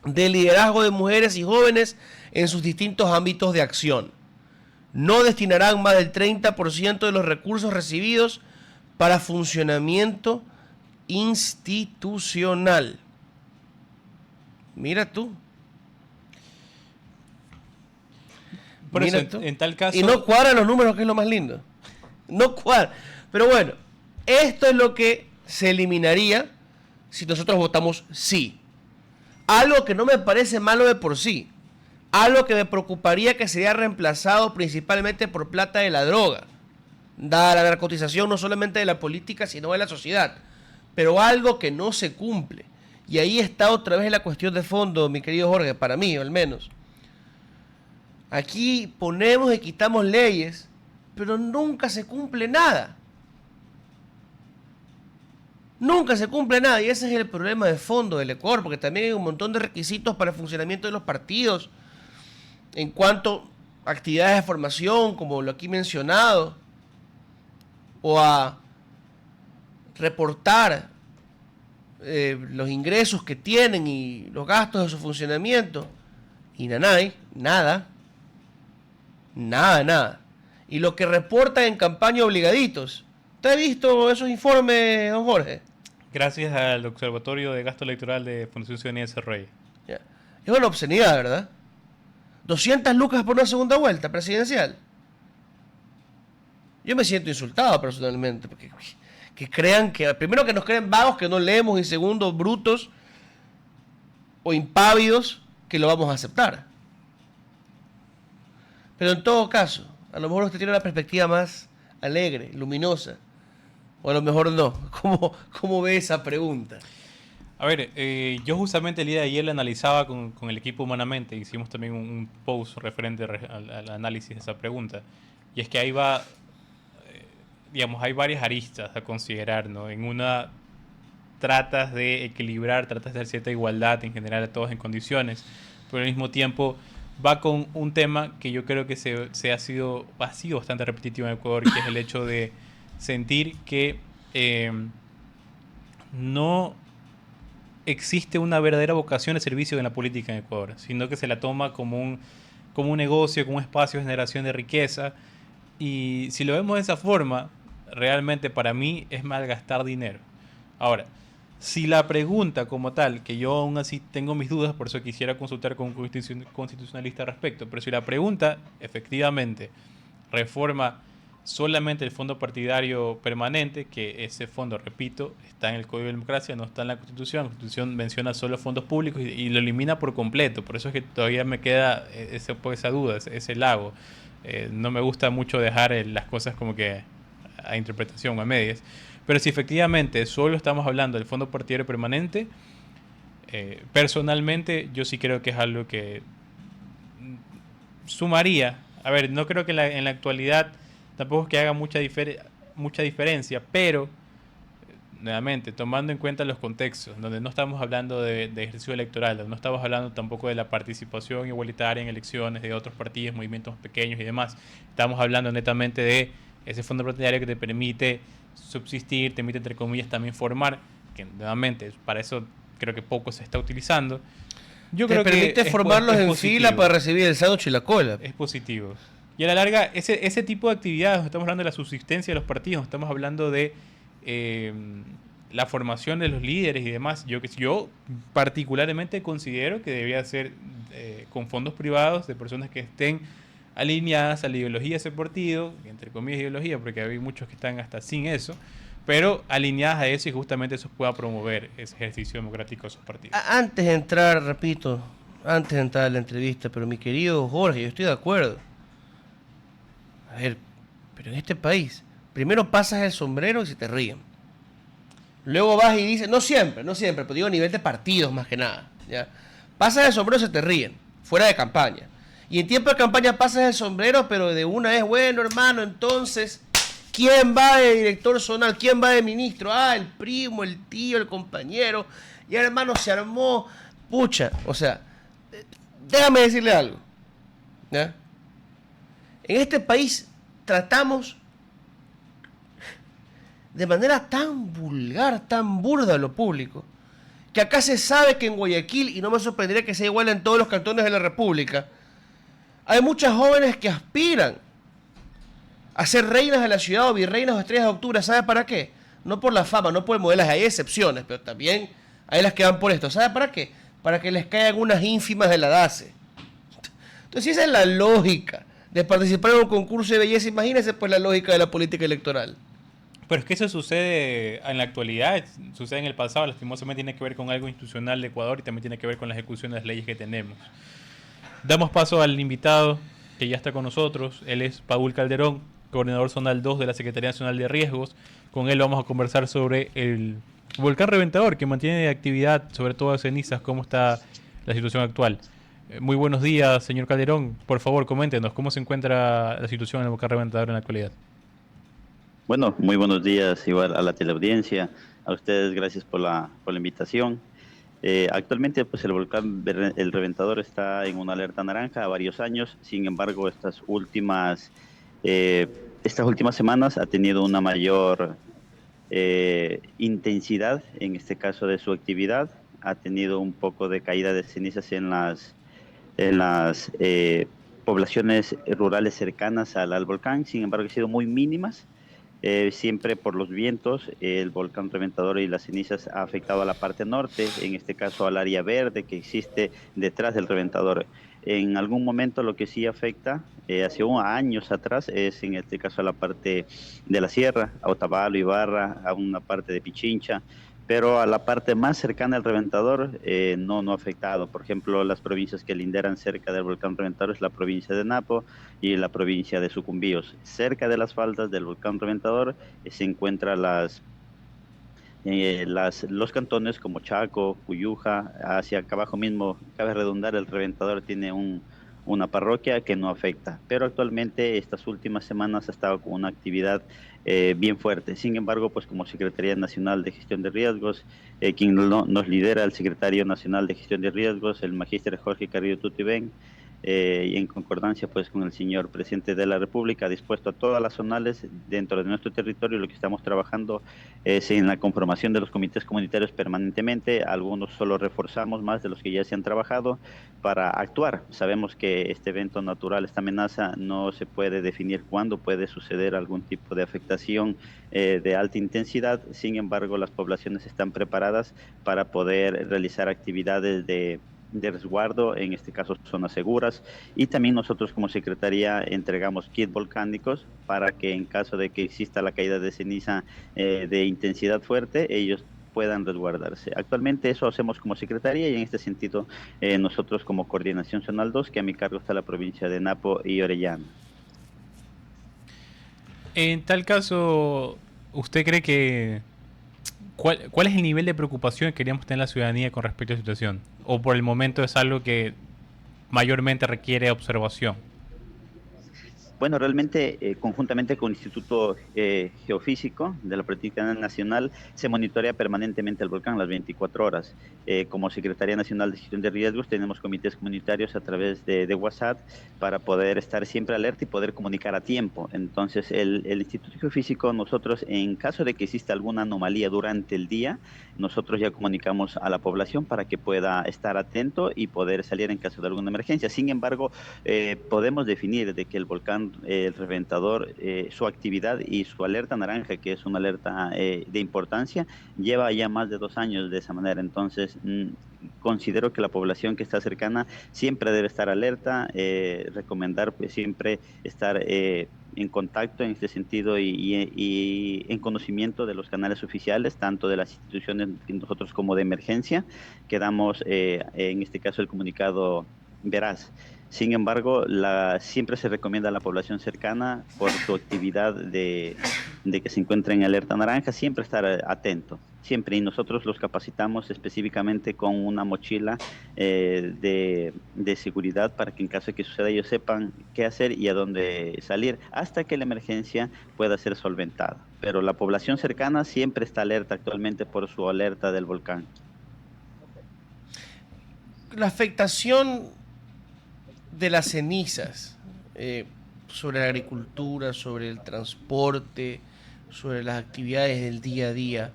del liderazgo de mujeres y jóvenes en sus distintos ámbitos de acción. No destinarán más del 30% de los recursos recibidos para funcionamiento institucional. Mira tú. Por Mira eso, tú. en tal caso... Y no cuadran los números, que es lo más lindo. No cuadran. Pero bueno, esto es lo que se eliminaría si nosotros votamos sí. Algo que no me parece malo de por sí. Algo que me preocuparía que sería reemplazado principalmente por plata de la droga, dada la narcotización no solamente de la política, sino de la sociedad. Pero algo que no se cumple. Y ahí está otra vez la cuestión de fondo, mi querido Jorge, para mí al menos. Aquí ponemos y quitamos leyes, pero nunca se cumple nada. Nunca se cumple nada, y ese es el problema de fondo del Ecuador, porque también hay un montón de requisitos para el funcionamiento de los partidos, en cuanto a actividades de formación, como lo aquí mencionado, o a reportar los ingresos que tienen y los gastos de su funcionamiento. Y nada. Y lo que reportan en campaña obligaditos. ¿Usted ha visto esos informes, don Jorge? Gracias al Observatorio de Gasto Electoral de Fundación Ciudadanía de Desarrollo. Ya. Es una obscenidad, ¿verdad? 200 lucas por una segunda vuelta presidencial. Yo me siento insultado personalmente, porque que crean que, primero, que nos creen vagos, que no leemos, y segundo, brutos o impávidos, que lo vamos a aceptar. Pero en todo caso, a lo mejor usted tiene una perspectiva más alegre, luminosa, o a lo mejor no. ¿Cómo ve esa pregunta? A ver, yo justamente el día de ayer la analizaba con el equipo humanamente. Hicimos también un post referente al análisis de esa pregunta. Y es que ahí va, digamos, hay varias aristas a considerar, ¿no? En una tratas de equilibrar, tratas de dar cierta igualdad en general a todos en condiciones, pero al mismo tiempo va con un tema que yo creo que ha sido bastante repetitivo en Ecuador, que es el hecho de sentir que no existe una verdadera vocación de servicio en la política en Ecuador, sino que se la toma como un negocio, como un espacio de generación de riqueza. Y si lo vemos de esa forma, realmente para mí es malgastar dinero. Ahora, si la pregunta como tal, que yo aún así tengo mis dudas, por eso quisiera consultar con un constitucionalista al respecto, pero si la pregunta efectivamente reforma solamente el fondo partidario permanente, que ese fondo, repito, está en el Código de Democracia, no está en la Constitución. La Constitución menciona solo fondos públicos y lo elimina por completo. Por eso es que todavía me queda esa duda, ese lago. No me gusta mucho dejar las cosas como que a interpretación, a medias. Pero si efectivamente solo estamos hablando del fondo partidario permanente, personalmente yo sí creo que es algo que sumaría. A ver, no creo que en la actualidad tampoco es que haga mucha diferencia, pero nuevamente, tomando en cuenta los contextos, donde no estamos hablando de ejercicio electoral, donde no estamos hablando tampoco de la participación igualitaria en elecciones de otros partidos, movimientos pequeños y demás, estamos hablando netamente de ese fondo partidario que te permite subsistir, te permite, entre comillas, también formar, que nuevamente para eso creo que poco se está utilizando. Yo creo te permite formarlos en fila para recibir el sándwich y la cola. Es positivo. Y a la larga, ese tipo de actividades, estamos hablando de la subsistencia de los partidos, estamos hablando de la formación de los líderes y demás. Yo particularmente considero que debería ser con fondos privados de personas que estén alineadas a la ideología de ese partido, entre comillas ideología, porque hay muchos que están hasta sin eso, pero alineadas a eso y justamente eso pueda promover ese ejercicio democrático de esos partidos. Antes de entrar a la entrevista, pero mi querido Jorge, yo estoy de acuerdo. A ver, pero en este país, primero pasas el sombrero y se te ríen. Luego vas y dices, no siempre, pero digo a nivel de partidos más que nada, ¿ya? Pasas el sombrero y se te ríen. fuera de campaña. Y en tiempo de campaña pasas el sombrero, pero de una vez, bueno, hermano, entonces, ¿quién va de director zonal? ¿Quién va de ministro? Ah, el primo, el tío, el compañero. Y hermano, se armó, pucha, o sea, déjame decirle algo, ¿ya? En este país tratamos de manera tan vulgar, tan burda lo público, que acá se sabe que en Guayaquil, y no me sorprendería que sea igual en todos los cantones de la República, hay muchas jóvenes que aspiran a ser reinas de la ciudad o virreinas o estrellas de octubre. ¿Sabe para qué? No por la fama, no por el modelaje, hay excepciones, pero también hay las que van por esto. ¿Sabe para qué? Para que les caigan unas ínfimas de la DACE. Entonces, esa es la lógica de participar en un concurso de belleza. Imagínense pues la lógica de la política electoral. Pero es que eso sucede en la actualidad, sucede en el pasado, lastimosamente tiene que ver con algo institucional de Ecuador y también tiene que ver con la ejecución de las leyes que tenemos. Damos paso al invitado que ya está con nosotros. Él es Paul Calderón, coordinador zonal 2 de la Secretaría Nacional de Riesgos. Con él vamos a conversar sobre el volcán Reventador, que mantiene actividad, sobre todo de cenizas. ¿Cómo está la situación actual? Muy buenos días, señor Calderón. Por favor, coméntenos cómo se encuentra la situación en el volcán Reventador en la actualidad. Bueno, muy buenos días igual a la teleaudiencia. A ustedes gracias por la invitación. Actualmente pues el volcán El Reventador está en una alerta naranja a varios años. Sin embargo, estas últimas semanas ha tenido una mayor intensidad, en este caso de su actividad. Ha tenido un poco de caída de cenizas en las poblaciones rurales cercanas al volcán. Sin embargo, han sido muy mínimas. Siempre por los vientos, el volcán Reventador y las cenizas ha afectado a la parte norte, en este caso al área verde que existe detrás del Reventador. En algún momento lo que sí afecta, hace años atrás, es en este caso a la parte de la sierra, a Otavalo, Ibarra, a una parte de Pichincha, pero a la parte más cercana al Reventador no ha afectado. Por ejemplo, las provincias que linderan cerca del volcán Reventador es la provincia de Napo y la provincia de Sucumbíos. Cerca de las faldas del volcán Reventador se encuentran los cantones como Chaco, Cuyuja. Hacia acá abajo mismo, cabe redundar, el Reventador tiene una parroquia que no afecta, pero actualmente estas últimas semanas ha estado con una actividad bien fuerte. Sin embargo, pues como Secretaría Nacional de Gestión de Riesgos, quien nos lidera, el Secretario Nacional de Gestión de Riesgos, el magíster Jorge Carrillo Tutibén, y en concordancia pues con el señor presidente de la República, dispuesto a todas las zonales dentro de nuestro territorio. Lo que estamos trabajando es en la conformación de los comités comunitarios permanentemente. Algunos solo reforzamos más de los que ya se han trabajado para actuar. Sabemos que este evento natural, esta amenaza, no se puede definir cuándo puede suceder algún tipo de afectación de alta intensidad. Sin embargo, las poblaciones están preparadas para poder realizar actividades de resguardo, en este caso zonas seguras, y también nosotros como Secretaría entregamos kits volcánicos para que en caso de que exista la caída de ceniza de intensidad fuerte, ellos puedan resguardarse. Actualmente eso hacemos como Secretaría, y en este sentido nosotros como Coordinación Zonal 2, que a mi cargo está la provincia de Napo y Orellana. En tal caso, ¿usted cree que ¿Cuál es el nivel de preocupación que queríamos tener la ciudadanía con respecto a la situación? ¿O por el momento es algo que mayormente requiere observación? Bueno, realmente conjuntamente con el Instituto Geofísico de la Política Nacional se monitorea permanentemente el volcán las 24 horas. Como Secretaría Nacional de Gestión de Riesgos tenemos comités comunitarios a través de WhatsApp para poder estar siempre alerta y poder comunicar a tiempo. Entonces el Instituto Geofísico, nosotros en caso de que exista alguna anomalía durante el día, nosotros ya comunicamos a la población para que pueda estar atento y poder salir en caso de alguna emergencia. Sin embargo, podemos definir de que el volcán El Reventador, su actividad y su alerta naranja, que es una alerta de importancia, lleva ya más de 2 años de esa manera. Entonces considero que la población que está cercana siempre debe estar alerta, recomendar pues siempre estar en contacto en este sentido y en conocimiento de los canales oficiales, tanto de las instituciones nosotros como de emergencia, que damos en este caso el comunicado veraz. Sin embargo, siempre se recomienda a la población cercana, por su actividad de que se encuentra en alerta naranja, siempre estar atento. Siempre, y nosotros los capacitamos específicamente con una mochila de seguridad para que en caso de que suceda ellos sepan qué hacer y a dónde salir hasta que la emergencia pueda ser solventada. Pero la población cercana siempre está alerta actualmente por su alerta del volcán. La afectación de las cenizas sobre la agricultura, sobre el transporte, sobre las actividades del día a día,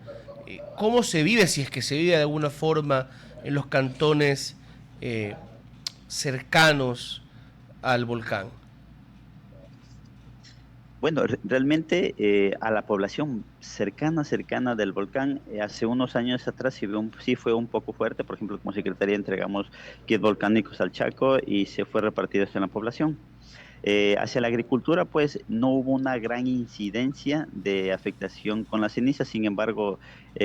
¿cómo se vive, si es que se vive de alguna forma en los cantones cercanos al volcán? Bueno, realmente a la población cercana del volcán, hace unos años atrás sí fue un poco fuerte. Por ejemplo, como Secretaría entregamos kits volcánicos al Chaco y se fue repartido esto en la población. Hacia la agricultura, pues no hubo una gran incidencia de afectación con la ceniza. Sin embargo,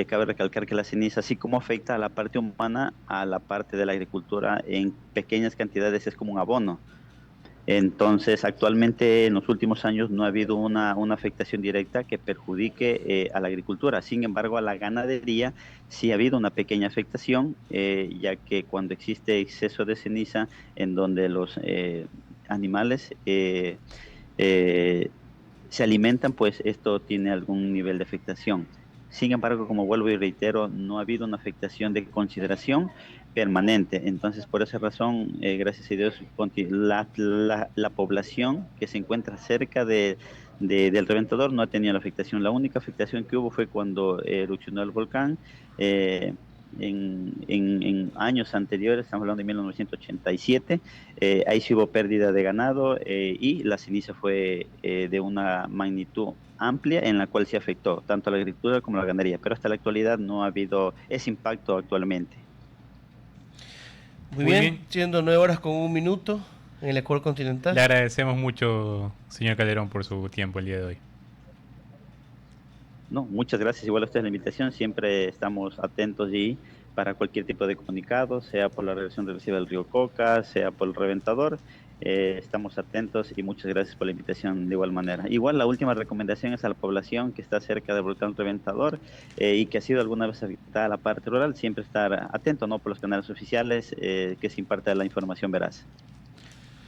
cabe recalcar que la ceniza, así como afecta a la parte humana, a la parte de la agricultura en pequeñas cantidades es como un abono. Entonces, actualmente en los últimos años no ha habido una afectación directa que perjudique a la agricultura. Sin embargo, a la ganadería sí ha habido una pequeña afectación, ya que cuando existe exceso de ceniza en donde los animales se alimentan, pues esto tiene algún nivel de afectación. Sin embargo, como vuelvo y reitero, no ha habido una afectación de consideración permanente. Entonces, por esa razón, gracias a Dios, la población que se encuentra cerca del reventador no ha tenido la afectación. La única afectación que hubo fue cuando erupcionó el volcán. En años anteriores, estamos hablando de 1987, ahí sí hubo pérdida de ganado y la ceniza fue de una magnitud amplia en la cual se afectó tanto a la agricultura como a la ganadería, pero hasta la actualidad no ha habido ese impacto actualmente. Muy bien, siendo 9 horas con 1 minuto en el Ecuador continental. Le agradecemos mucho, señor Calderón, por su tiempo el día de hoy. No, muchas gracias igual a ustedes la invitación. Siempre estamos atentos y para cualquier tipo de comunicado, sea por la reversión regresiva del río Coca, sea por el reventador, estamos atentos y muchas gracias por la invitación de igual manera. Igual la última recomendación es a la población que está cerca del volcán reventador y que ha sido alguna vez afectada a la parte rural, siempre estar atento, ¿no?, por los canales oficiales que se imparte la información veraz.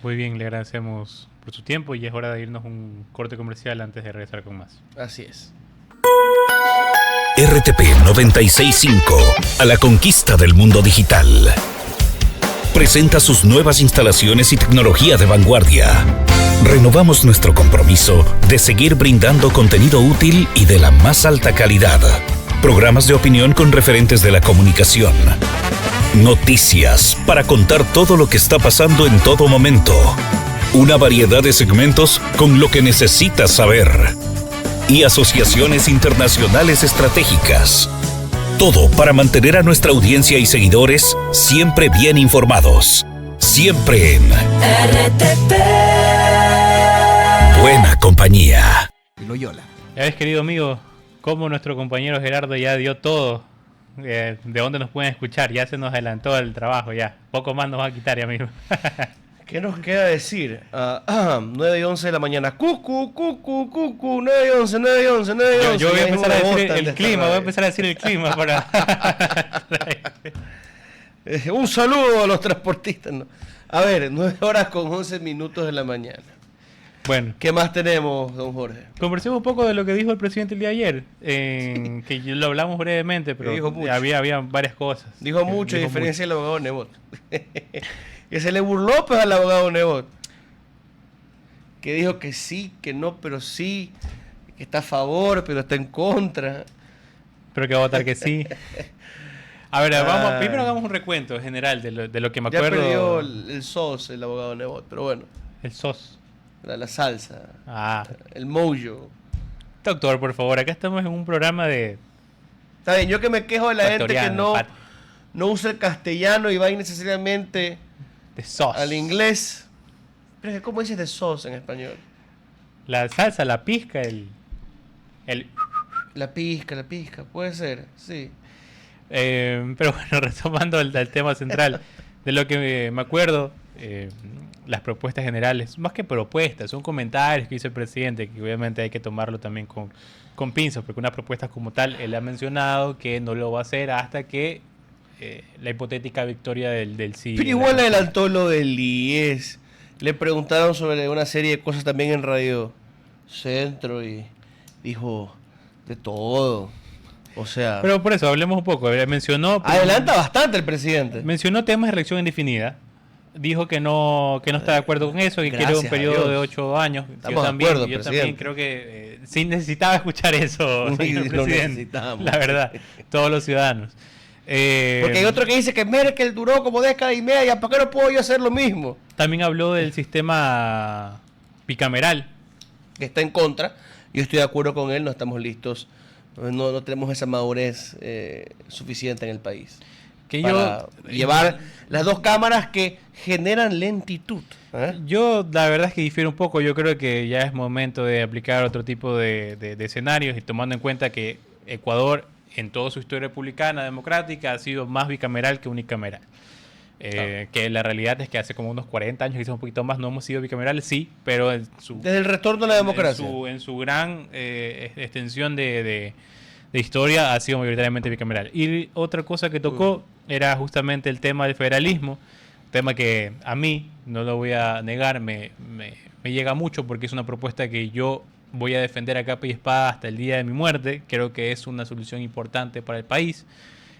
Muy bien, le agradecemos por su tiempo y es hora de irnos un corte comercial antes de regresar con más. Así es. RTP 965, a la conquista del mundo digital. Presenta sus nuevas instalaciones y tecnología de vanguardia. Renovamos nuestro compromiso de seguir brindando contenido útil y de la más alta calidad. Programas de opinión con referentes de la comunicación. Noticias para contar todo lo que está pasando en todo momento. Una variedad de segmentos con lo que necesitas saber. Y asociaciones internacionales estratégicas. Todo para mantener a nuestra audiencia y seguidores siempre bien informados. Siempre en RTP. Buena compañía. Ya ves, querido amigo, como nuestro compañero Gerardo ya dio todo. De dónde nos pueden escuchar. Ya se nos adelantó el trabajo ya. Poco más nos va a quitar ya mismo. ¿Qué nos queda decir? 9 y 11 de la mañana. Cucu, 9 y 11, 9 y 11, 9 y 11. Yo voy a empezar a decir el clima, voy a empezar a decir el clima para... Un saludo a los transportistas. ¿No? A ver, 9 horas con 11 minutos de la mañana. Bueno. ¿Qué más tenemos, don Jorge? Conversemos un poco de lo que dijo el presidente el día de ayer, que lo hablamos brevemente, pero había varias cosas. Dijo mucho, a diferencia del abogado Nebot. Que se le burló pues al abogado Nebot, que dijo que sí, que no, pero sí, que está a favor, pero está en contra. Pero que va a votar que sí. A ver, primero hagamos un recuento general de lo que me acuerdo. Ya perdió el SOS, el abogado Nebot, pero bueno. El SOS. La salsa. El mojo. Doctor, por favor, acá estamos en un programa de... Está bien, yo que me quejo de la gente que no usa el castellano y va innecesariamente... De sauce. Al inglés. Pero ¿cómo dices de sauce en español? La salsa, la pizca, La pizca, puede ser, sí. Pero bueno, retomando el tema central, de lo que me acuerdo, las propuestas generales, más que propuestas, son comentarios que hizo el presidente, que obviamente hay que tomarlo también con pinzas, porque una propuesta como tal, él ha mencionado que no lo va a hacer hasta que la hipotética victoria del sí. Pero igual adelantó lo del IES. Le preguntaron sobre una serie de cosas también en Radio Centro y dijo de todo. O sea... Pero por eso, hablemos un poco. Mencionó... Adelanta bastante el presidente. Mencionó temas de elección indefinida. Dijo que no está de acuerdo con eso, que quiere un periodo de 8 años. Estamos de acuerdo, yo también creo que sí necesitaba escuchar eso, señor presidente. La verdad, todos los ciudadanos. Porque hay otro que dice que Merkel duró como década y media, ¿por qué no puedo yo hacer lo mismo? También habló del sistema bicameral. Que está en contra. Yo estoy de acuerdo con él, no estamos listos. No tenemos esa madurez suficiente en el país para llevar las dos cámaras que generan lentitud. Yo la verdad es que difiero un poco. Yo creo que ya es momento de aplicar otro tipo de escenarios, y tomando en cuenta que Ecuador en toda su historia republicana, democrática, ha sido más bicameral que unicameral. Que la realidad es que hace como unos 40 años, quizás un poquito más, no hemos sido bicamerales, sí, pero desde el retorno a la democracia. En su gran extensión de historia ha sido mayoritariamente bicameral. Y otra cosa que tocó era justamente el tema del federalismo, tema que a mí, no lo voy a negar, me llega mucho, porque es una propuesta que yo voy a defender a capa y espada hasta el día de mi muerte. Creo que es una solución importante para el país.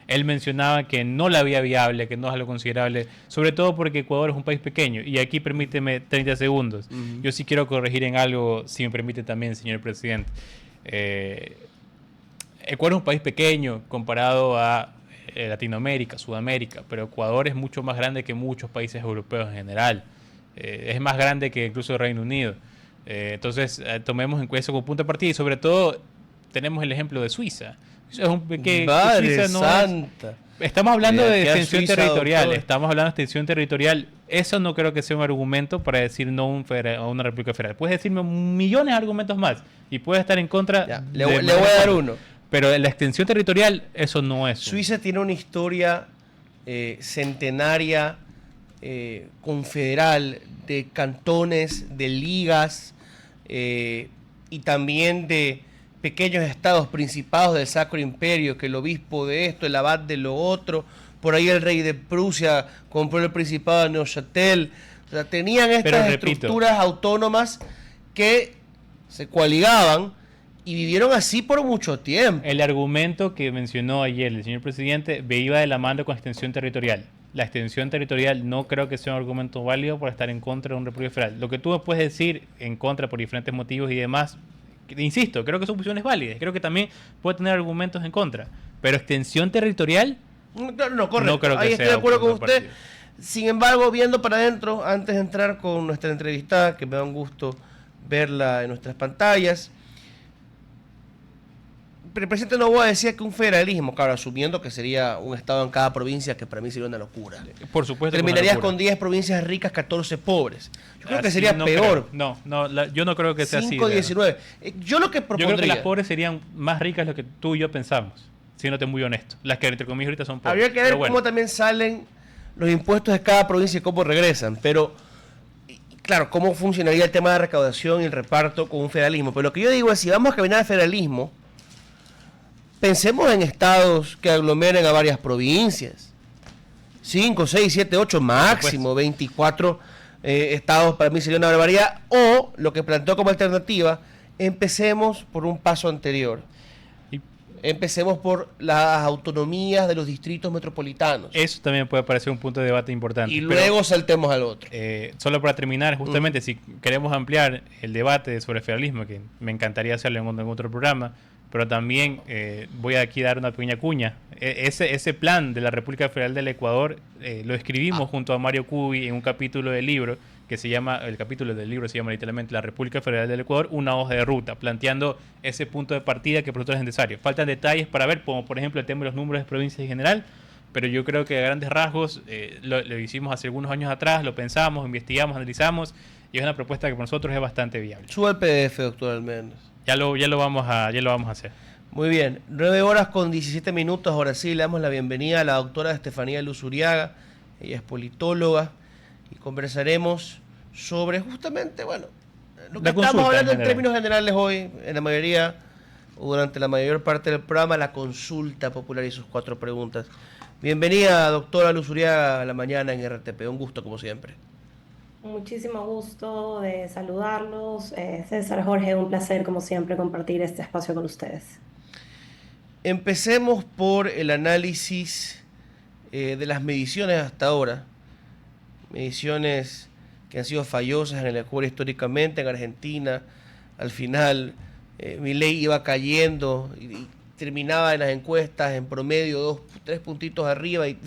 Él mencionaba que no la veía viable, que no es algo considerable, sobre todo porque Ecuador es un país pequeño. Y aquí permíteme 30 segundos. Yo sí quiero corregir en algo, si me permite también, señor presidente. Ecuador es un país pequeño comparado a Latinoamérica, Sudamérica, pero Ecuador es mucho más grande que muchos países europeos en general. Es más grande que incluso el Reino Unido. Entonces, tomemos en cuenta eso como punto de partida, y sobre todo tenemos el ejemplo de Suiza. Madre santa. Estamos hablando de extensión territorial. Estamos hablando de extensión territorial. Eso no creo que sea un argumento para decir no a una república federal. Puedes decirme millones de argumentos más y puedes estar en contra. Le voy a dar uno. Pero la extensión territorial, eso no es. Suiza tiene una historia centenaria, confederal, de cantones, de ligas y también de pequeños estados principados del Sacro Imperio, que el obispo de esto, el abad de lo otro, por ahí el rey de Prusia compró el principado de Neuchâtel. O sea, tenían estas estructuras autónomas que se coaligaban y vivieron así por mucho tiempo. El argumento que mencionó ayer el señor presidente iba de la mano con extensión territorial. La extensión territorial no creo que sea un argumento válido para estar en contra de un república federal. Lo que tú me puedes decir en contra por diferentes motivos y demás, insisto, creo que son opciones válidas. Creo que también puede tener argumentos en contra. Pero extensión territorial, no, correcto. No creo que ahí sea estoy de acuerdo con usted. partido. Sin embargo, viendo para adentro, antes de entrar con nuestra entrevistada, que me da un gusto verla en nuestras pantallas, el presidente Noboa decía que un federalismo, claro, asumiendo que sería un estado en cada provincia, que para mí sería una locura. Por supuesto. Terminarías con 10 provincias ricas, 14 pobres. Yo creo que sería peor. Yo no creo que sea así. 5, 19. Yo lo que propondría... Yo creo que las pobres serían más ricas de lo que tú y yo pensamos, siéndote muy honesto. Las que entre comillas ahorita son pobres. Habría que ver cómo también salen los impuestos de cada provincia y cómo regresan. Pero, claro, cómo funcionaría el tema de recaudación y el reparto con un federalismo. Pero lo que yo digo es, si vamos a caminar al federalismo, pensemos en estados que aglomeren a varias provincias. 5, 6, 7, 8 máximo, 24 estados para mí sería una barbaridad. O, lo que planteó como alternativa, empecemos por un paso anterior. Empecemos por las autonomías de los distritos metropolitanos. Eso también puede parecer un punto de debate importante. Y luego saltemos al otro. Solo para terminar, justamente, si queremos ampliar el debate sobre el federalismo, que me encantaría hacerlo en otro programa, pero también voy aquí a dar una pequeña cuña. Ese plan de la República Federal del Ecuador lo escribimos junto a Mario Cubi en un capítulo del libro que se llama, el capítulo del libro se llama literalmente La República Federal del Ecuador, una hoja de ruta, planteando ese punto de partida que por nosotros es necesario. Faltan detalles para ver, como por ejemplo el tema de los números de provincias en general, pero yo creo que a grandes rasgos lo hicimos hace algunos años atrás, lo pensamos, investigamos, analizamos, y es una propuesta que para nosotros es bastante viable. Suba el PDF, doctor Alméndez. Ya lo vamos a hacer. Muy bien, 9:17. Ahora sí, le damos la bienvenida a la doctora Estefanía Luz Uriaga. Ella es politóloga y conversaremos sobre justamente, bueno, lo que La estamos consulta hablando en en términos generales hoy, en la mayoría, o durante la mayor parte del programa, la consulta popular y sus 4 preguntas. Bienvenida, doctora Luz Uriaga, a la mañana en RTP. Un gusto, como siempre. Muchísimo gusto de saludarlos. César, Jorge, un placer, como siempre, compartir este espacio con ustedes. Empecemos por el análisis de las mediciones hasta ahora. Mediciones que han sido fallosas en el Ecuador históricamente, en Argentina. Al final, Milei iba cayendo y terminaba en las encuestas en promedio 2, 3 puntitos arriba y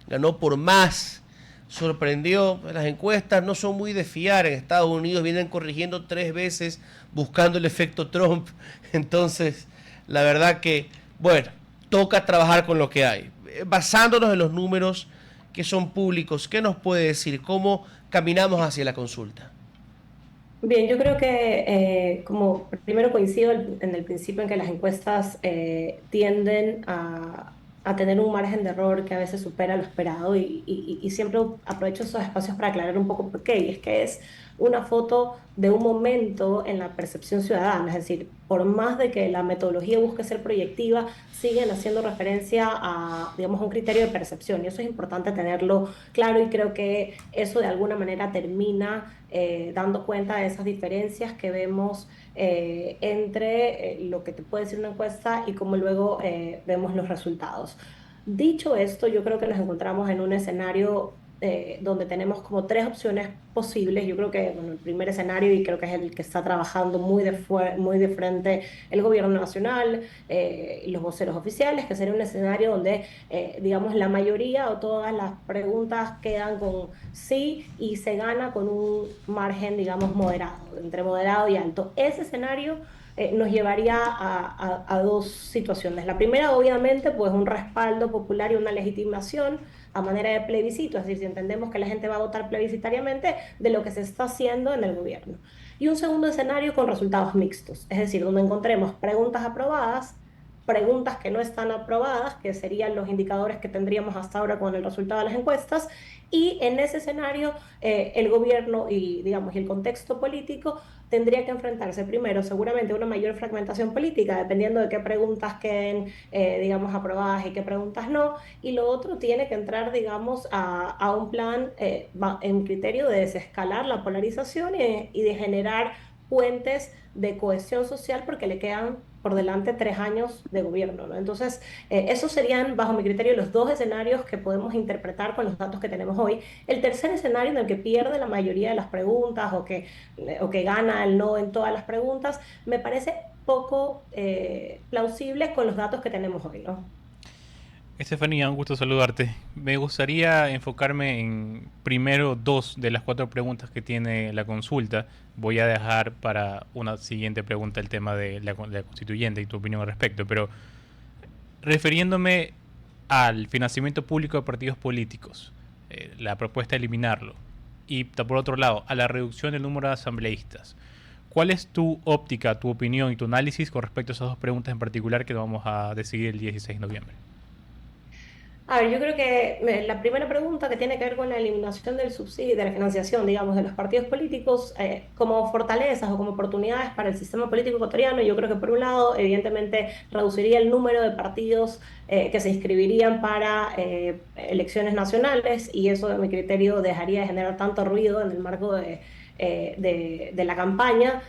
ganó por más. Sorprendió, las encuestas no son muy de fiar. En Estados Unidos vienen corrigiendo 3 veces buscando el efecto Trump. Entonces, la verdad que, bueno, toca trabajar con lo que hay. Basándonos en los números que son públicos, ¿qué nos puede decir? ¿Cómo caminamos hacia la consulta? Bien, yo creo que como primero coincido en el principio en que las encuestas tienden a tener un margen de error que a veces supera lo esperado y siempre aprovecho esos espacios para aclarar un poco por qué. Y es que es una foto de un momento en la percepción ciudadana, es decir, por más de que la metodología busque ser proyectiva, siguen haciendo referencia a, digamos, un criterio de percepción y eso es importante tenerlo claro y creo que eso de alguna manera termina dando cuenta de esas diferencias que vemos entre lo que te puede decir una encuesta y cómo luego vemos los resultados. Dicho esto, yo creo que nos encontramos en un escenario donde tenemos como 3 opciones posibles. Yo creo que bueno, el primer escenario, y creo que es el que está trabajando muy de frente el gobierno nacional y los voceros oficiales, que sería un escenario donde, digamos, la mayoría o todas las preguntas quedan con sí y se gana con un margen, digamos, moderado, entre moderado y alto. Ese escenario nos llevaría a 2 situaciones. La primera, obviamente, pues un respaldo popular y una legitimación a manera de plebiscito, es decir, si entendemos que la gente va a votar plebiscitariamente de lo que se está haciendo en el gobierno. Y un segundo escenario con resultados mixtos, es decir, donde encontremos preguntas aprobadas, preguntas que no están aprobadas, que serían los indicadores que tendríamos hasta ahora con el resultado de las encuestas, y en ese escenario el gobierno y, digamos, y el contexto político tendría que enfrentarse primero seguramente a una mayor fragmentación política, dependiendo de qué preguntas queden, digamos, aprobadas y qué preguntas no, y lo otro tiene que entrar, digamos, a un plan en criterio de desescalar la polarización y de generar puentes de cohesión social porque le quedan por delante 3 años de gobierno, ¿no? Entonces, esos serían, bajo mi criterio, los 2 escenarios que podemos interpretar con los datos que tenemos hoy. El tercer escenario, en el que pierde la mayoría de las preguntas o que gana el no en todas las preguntas, me parece poco plausible con los datos que tenemos hoy, ¿no? Estefanía, un gusto saludarte. Me gustaría enfocarme en primero 2 de las 4 preguntas que tiene la consulta. Voy a dejar para una siguiente pregunta el tema de la constituyente y tu opinión al respecto, pero refiriéndome al financiamiento público de partidos políticos, la propuesta de eliminarlo, y por otro lado, a la reducción del número de asambleístas. ¿Cuál es tu óptica, tu opinión y tu análisis con respecto a esas 2 preguntas en particular que vamos a decidir el 16 de noviembre? A ver, yo creo que la primera pregunta que tiene que ver con la eliminación del subsidio, de la financiación, digamos, de los partidos políticos como fortalezas o como oportunidades para el sistema político ecuatoriano, yo creo que por un lado, evidentemente, reduciría el número de partidos que se inscribirían para elecciones nacionales y eso, a mi criterio, dejaría de generar tanto ruido en el marco de la campaña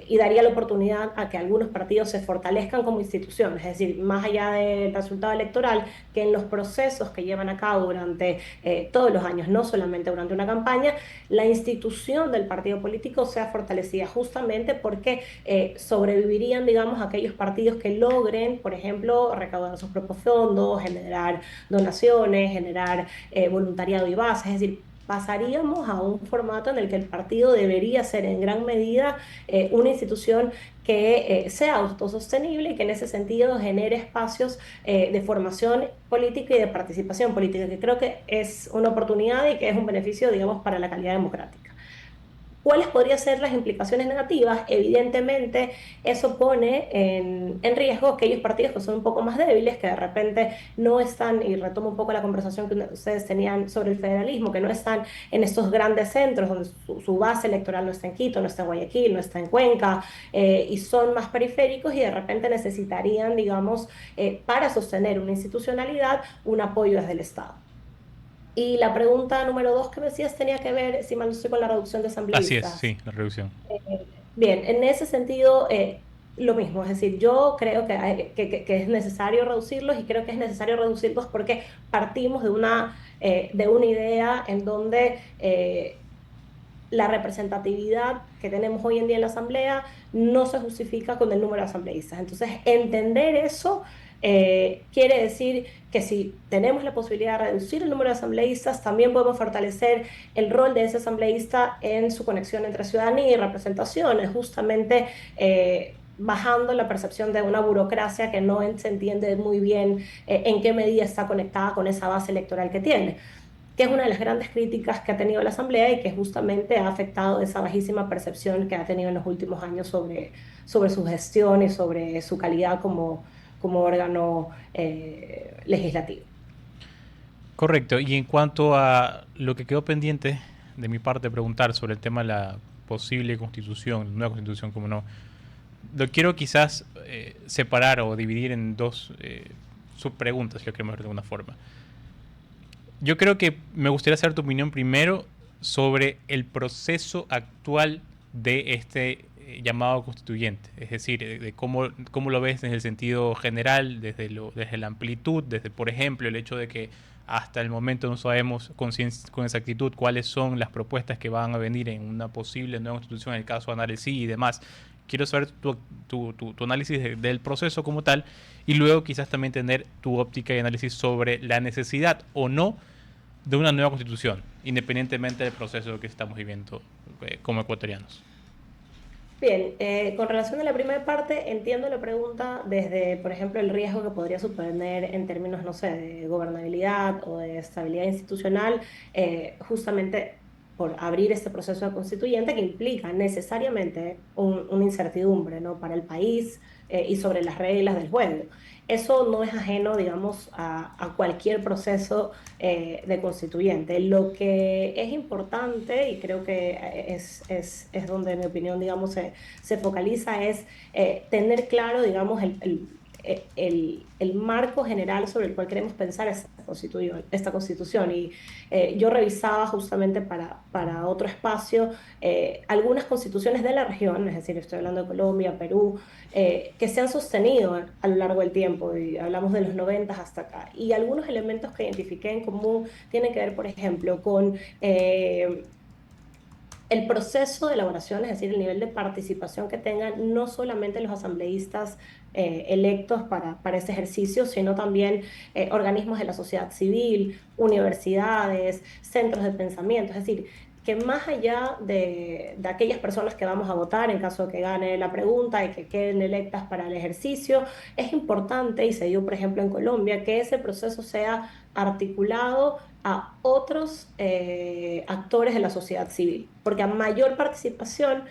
y daría la oportunidad a que algunos partidos se fortalezcan como instituciones, es decir, más allá del resultado electoral, que en los procesos que llevan a cabo durante todos los años, no solamente durante una campaña, la institución del partido político sea fortalecida justamente porque sobrevivirían, digamos, aquellos partidos que logren, por ejemplo, recaudar sus propios fondos, generar donaciones, generar voluntariado y base, es decir, pasaríamos a un formato en el que el partido debería ser en gran medida una institución que sea autosostenible y que en ese sentido genere espacios de formación política y de participación política, que creo que es una oportunidad y que es un beneficio, digamos, para la calidad democrática. ¿Cuáles podrían ser las implicaciones negativas? Evidentemente, eso pone en riesgo aquellos partidos que son un poco más débiles, que de repente no están, y retomo un poco la conversación que ustedes tenían sobre el federalismo, que no están en estos grandes centros donde su base electoral no está en Quito, no está en Guayaquil, no está en Cuenca, y son más periféricos y de repente necesitarían, digamos, para sostener una institucionalidad, un apoyo desde el Estado. Y la pregunta número 2 que me decías tenía que ver, si mal no estoy, con la reducción de Así es, asambleístas. sí, la reducción. Bien, en ese sentido, lo mismo, es decir, yo creo que es necesario reducirlos, y creo que es necesario reducirlos porque partimos de una idea en donde la representatividad que tenemos hoy en día en la Asamblea no se justifica con el número de asambleístas. Entonces, entender eso quiere decir que si tenemos la posibilidad de reducir el número de asambleístas, también podemos fortalecer el rol de ese asambleísta en su conexión entre ciudadanía y representación, justamente bajando la percepción de una burocracia que no se entiende muy bien en qué medida está conectada con esa base electoral que tiene, que es una de las grandes críticas que ha tenido la Asamblea y que justamente ha afectado esa bajísima percepción que ha tenido en los últimos años sobre su gestión y sobre su calidad como órgano legislativo. Correcto. Y en cuanto a lo que quedó pendiente de mi parte preguntar sobre el tema de la posible constitución, nueva constitución, como no, lo quiero quizás separar o dividir en dos subpreguntas, si lo queremos ver de alguna forma. Yo creo que me gustaría saber tu opinión primero sobre el proceso actual de este llamado constituyente, es decir, de cómo lo ves desde el sentido general, desde la amplitud, desde, por ejemplo, el hecho de que hasta el momento no sabemos con exactitud cuáles son las propuestas que van a venir en una posible nueva constitución, en el caso de ganar el sí y demás. Quiero saber tu análisis del proceso como tal, y luego quizás también tener tu óptica y análisis sobre la necesidad o no de una nueva constitución, independientemente del proceso que estamos viviendo como ecuatorianos. Bien, con relación a la primera parte, entiendo la pregunta desde, por ejemplo, el riesgo que podría suponer en términos, no sé, de gobernabilidad o de estabilidad institucional, justamente por abrir este proceso constituyente que implica necesariamente una incertidumbre, ¿no?, para el país y sobre las reglas del juego. Eso no es ajeno, digamos, a cualquier proceso de constituyente. Lo que es importante, y creo que es donde mi opinión, digamos, se focaliza, es tener claro, digamos, el marco general sobre el cual queremos pensar esta constitución. Y yo revisaba justamente para otro espacio algunas constituciones de la región, es decir, estoy hablando de Colombia, Perú, que se han sostenido a lo largo del tiempo, y hablamos de los 90 hasta acá. Y algunos elementos que identifiqué en común tienen que ver, por ejemplo, con el proceso de elaboración, es decir, el nivel de participación que tengan no solamente los asambleístas electos para este ejercicio, sino también organismos de la sociedad civil, universidades, centros de pensamiento, es decir, que más allá de aquellas personas que vamos a votar en caso de que gane la pregunta y que queden electas para el ejercicio, es importante, y se dio por ejemplo en Colombia, que ese proceso sea articulado a otros actores de la sociedad civil, porque a mayor participación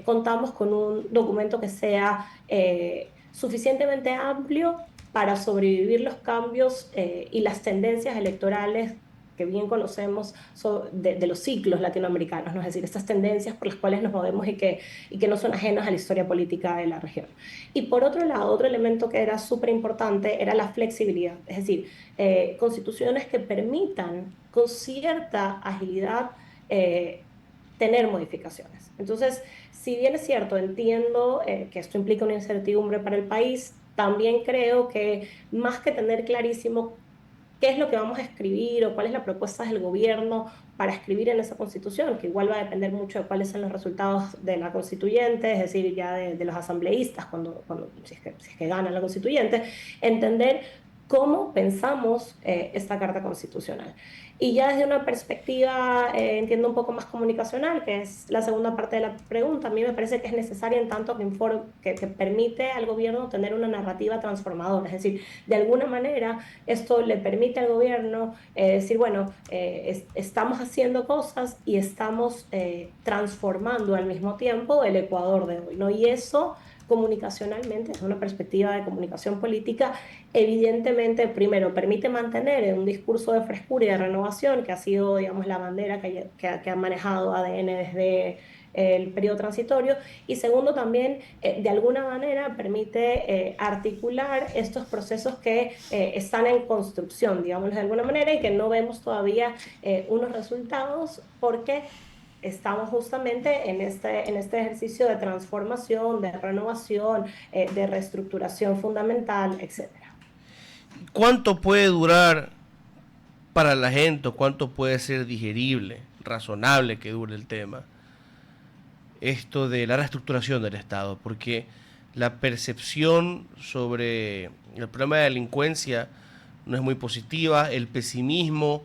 contamos con un documento que sea suficientemente amplio para sobrevivir los cambios y las tendencias electorales que bien conocemos de los ciclos latinoamericanos, ¿no? Es decir, estas tendencias por las cuales nos movemos y que no son ajenas a la historia política de la región. Y por otro lado, otro elemento que era súper importante era la flexibilidad, es decir, constituciones que permitan con cierta agilidad tener modificaciones. Entonces, si bien es cierto, entiendo que esto implica una incertidumbre para el país, también creo que más que tener clarísimo qué es lo que vamos a escribir o cuál es la propuesta del gobierno para escribir en esa constitución, que igual va a depender mucho de cuáles son los resultados de la constituyente, es decir, ya de los asambleístas, si es que ganan la constituyente, entender cómo pensamos esta Carta Constitucional. Y ya desde una perspectiva, entiendo, un poco más comunicacional, que es la segunda parte de la pregunta, a mí me parece que es necesaria en tanto que permite al gobierno tener una narrativa transformadora. Es decir, de alguna manera esto le permite al gobierno decir, bueno, estamos haciendo cosas y estamos transformando al mismo tiempo el Ecuador de hoy, ¿no? Y eso comunicacionalmente, desde una perspectiva de comunicación política, evidentemente, primero, permite mantener un discurso de frescura y de renovación, que ha sido, digamos, la bandera que ha manejado ADN desde el periodo transitorio, y segundo, también, de alguna manera, permite articular estos procesos que están en construcción, digamos, de alguna manera, y que no vemos todavía unos resultados, porque estamos justamente en este ejercicio de transformación, de renovación, de reestructuración fundamental, etc. ¿Cuánto puede durar para la gente, o cuánto puede ser digerible, razonable que dure el tema, esto de la reestructuración del Estado? Porque la percepción sobre el problema de delincuencia no es muy positiva, el pesimismo,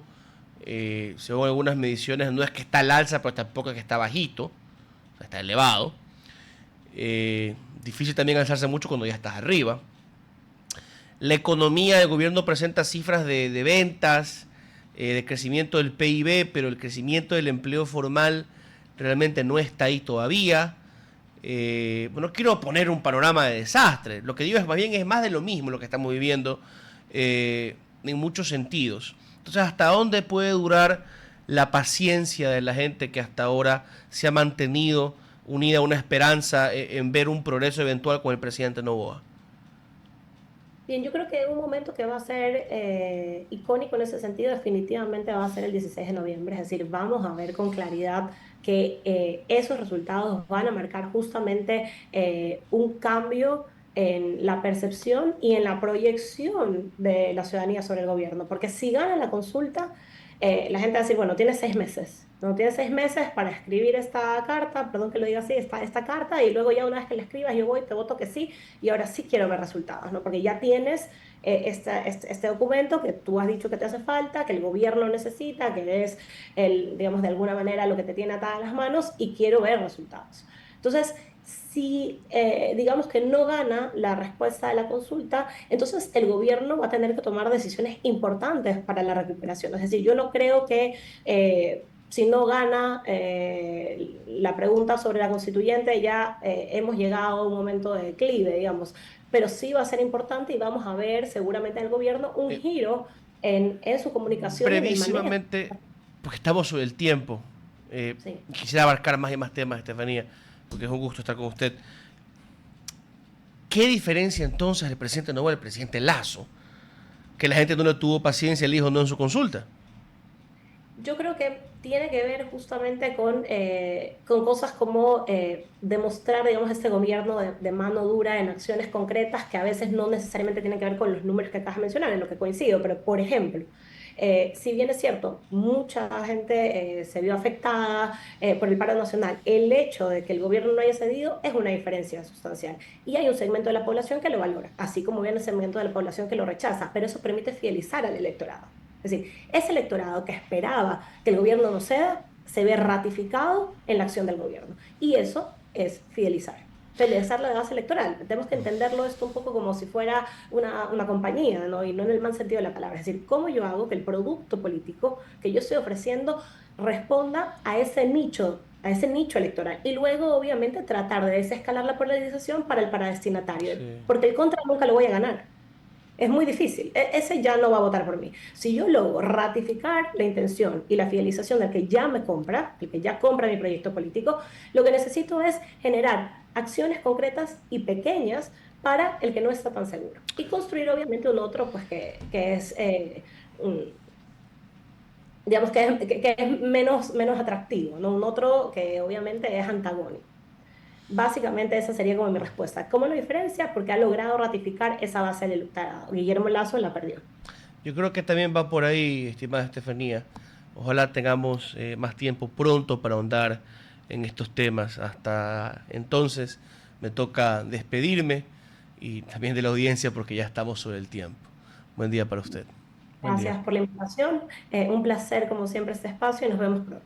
según algunas mediciones, no es que está al alza, pero tampoco es que está bajito, o sea, está elevado. Difícil también alzarse mucho cuando ya estás arriba. La economía del gobierno presenta cifras de ventas, de crecimiento del PIB, pero el crecimiento del empleo formal realmente no está ahí todavía. Bueno, quiero poner un panorama de desastre. Lo que digo es más bien es más de lo mismo lo que estamos viviendo en muchos sentidos. Entonces, ¿hasta dónde puede durar la paciencia de la gente que hasta ahora se ha mantenido unida a una esperanza en ver un progreso eventual con el presidente Noboa? Bien, yo creo que un momento que va a ser icónico en ese sentido definitivamente va a ser el 16 de noviembre, es decir, vamos a ver con claridad que esos resultados van a marcar justamente un cambio en la percepción y en la proyección de la ciudadanía sobre el gobierno, porque si gana la consulta, la gente va a decir, bueno, tiene 6 meses, ¿no? Tiene 6 meses para escribir esta carta, perdón que lo diga así, esta carta, y luego ya una vez que la escribas, yo voy, te voto que sí, y ahora sí quiero ver resultados, ¿no? Porque ya tienes este documento que tú has dicho que te hace falta, que el gobierno necesita, que es, digamos, de alguna manera lo que te tiene atadas las manos, y quiero ver resultados. Entonces, si digamos que no gana la respuesta de la consulta, entonces el gobierno va a tener que tomar decisiones importantes para la recuperación. Es decir, yo no creo que si no gana la pregunta sobre la constituyente ya hemos llegado a un momento de declive, digamos, pero sí va a ser importante y vamos a ver seguramente en el gobierno un giro en su comunicación. Brevísimamente, porque estamos sobre el tiempo, sí. Quisiera abarcar más y más temas, Estefanía, porque es un gusto estar con usted. ¿Qué diferencia entonces el presidente Noboa del presidente Lasso? Que la gente no le tuvo paciencia, el dijo no en su consulta. Yo creo que tiene que ver justamente con cosas como demostrar, digamos, este gobierno de mano dura en acciones concretas que a veces no necesariamente tienen que ver con los números que acabas de mencionar, en lo que coincido, pero por ejemplo, si bien es cierto, mucha gente se vio afectada por el paro nacional, el hecho de que el gobierno no haya cedido es una diferencia sustancial. Y hay un segmento de la población que lo valora, así como hay un segmento de la población que lo rechaza, pero eso permite fidelizar al electorado. Es decir, ese electorado que esperaba que el gobierno no ceda, se ve ratificado en la acción del gobierno. Y eso es fidelizar. Fidelizar la base electoral. Tenemos que entenderlo esto un poco como si fuera una compañía, ¿no? Y no en el mal sentido de la palabra. Es decir, cómo yo hago que el producto político que yo estoy ofreciendo responda a ese nicho electoral. Y luego, obviamente, tratar de desescalar la polarización para el destinatario. Sí. Porque el contra nunca lo voy a ganar. Es muy difícil. Ese ya no va a votar por mí. Si yo logro ratificar la intención y la fidelización del que ya me compra, el que ya compra mi proyecto político, lo que necesito es generar acciones concretas y pequeñas para el que no está tan seguro. Y construir, obviamente, un otro pues, que es, digamos, que es menos atractivo, ¿no? Un otro que obviamente es antagónico. Básicamente esa sería como mi respuesta. ¿Cómo lo diferencia? Porque ha logrado ratificar esa base del electorado. Guillermo Lasso la perdió. Yo creo que también va por ahí, estimada Estefanía. Ojalá tengamos más tiempo pronto para ahondar en estos temas. Hasta entonces me toca despedirme y también de la audiencia porque ya estamos sobre el tiempo. Buen día para usted. Gracias por la invitación. Un placer, como siempre, este espacio y nos vemos pronto.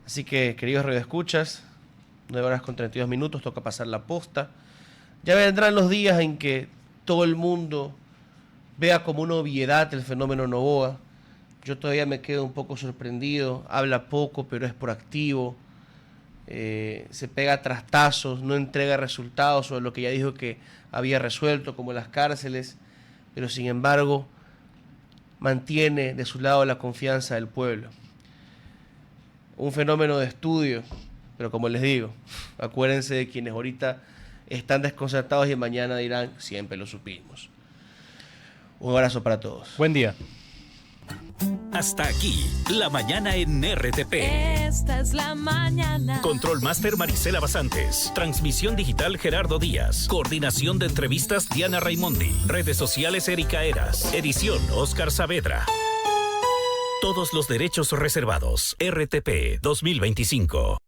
Así que, queridos radioescuchas, 9:32, toca pasar la posta. Ya vendrán los días en que todo el mundo vea como una obviedad el fenómeno Noboa. Yo todavía me quedo un poco sorprendido. Habla poco, pero es proactivo. Se pega trastazos, no entrega resultados sobre lo que ya dijo que había resuelto, como las cárceles, pero sin embargo mantiene de su lado la confianza del pueblo. Un fenómeno de estudio, pero como les digo, acuérdense de quienes ahorita están desconcertados y mañana dirán, siempre lo supimos. Un abrazo para todos. Buen día. Hasta aquí, la mañana en RTP. Esta es la mañana. Control Master Marisela Basantes. Transmisión digital Gerardo Díaz. Coordinación de entrevistas Diana Raimondi. Redes sociales Erika Eras. Edición Oscar Saavedra. Todos los derechos reservados. RTP 2025.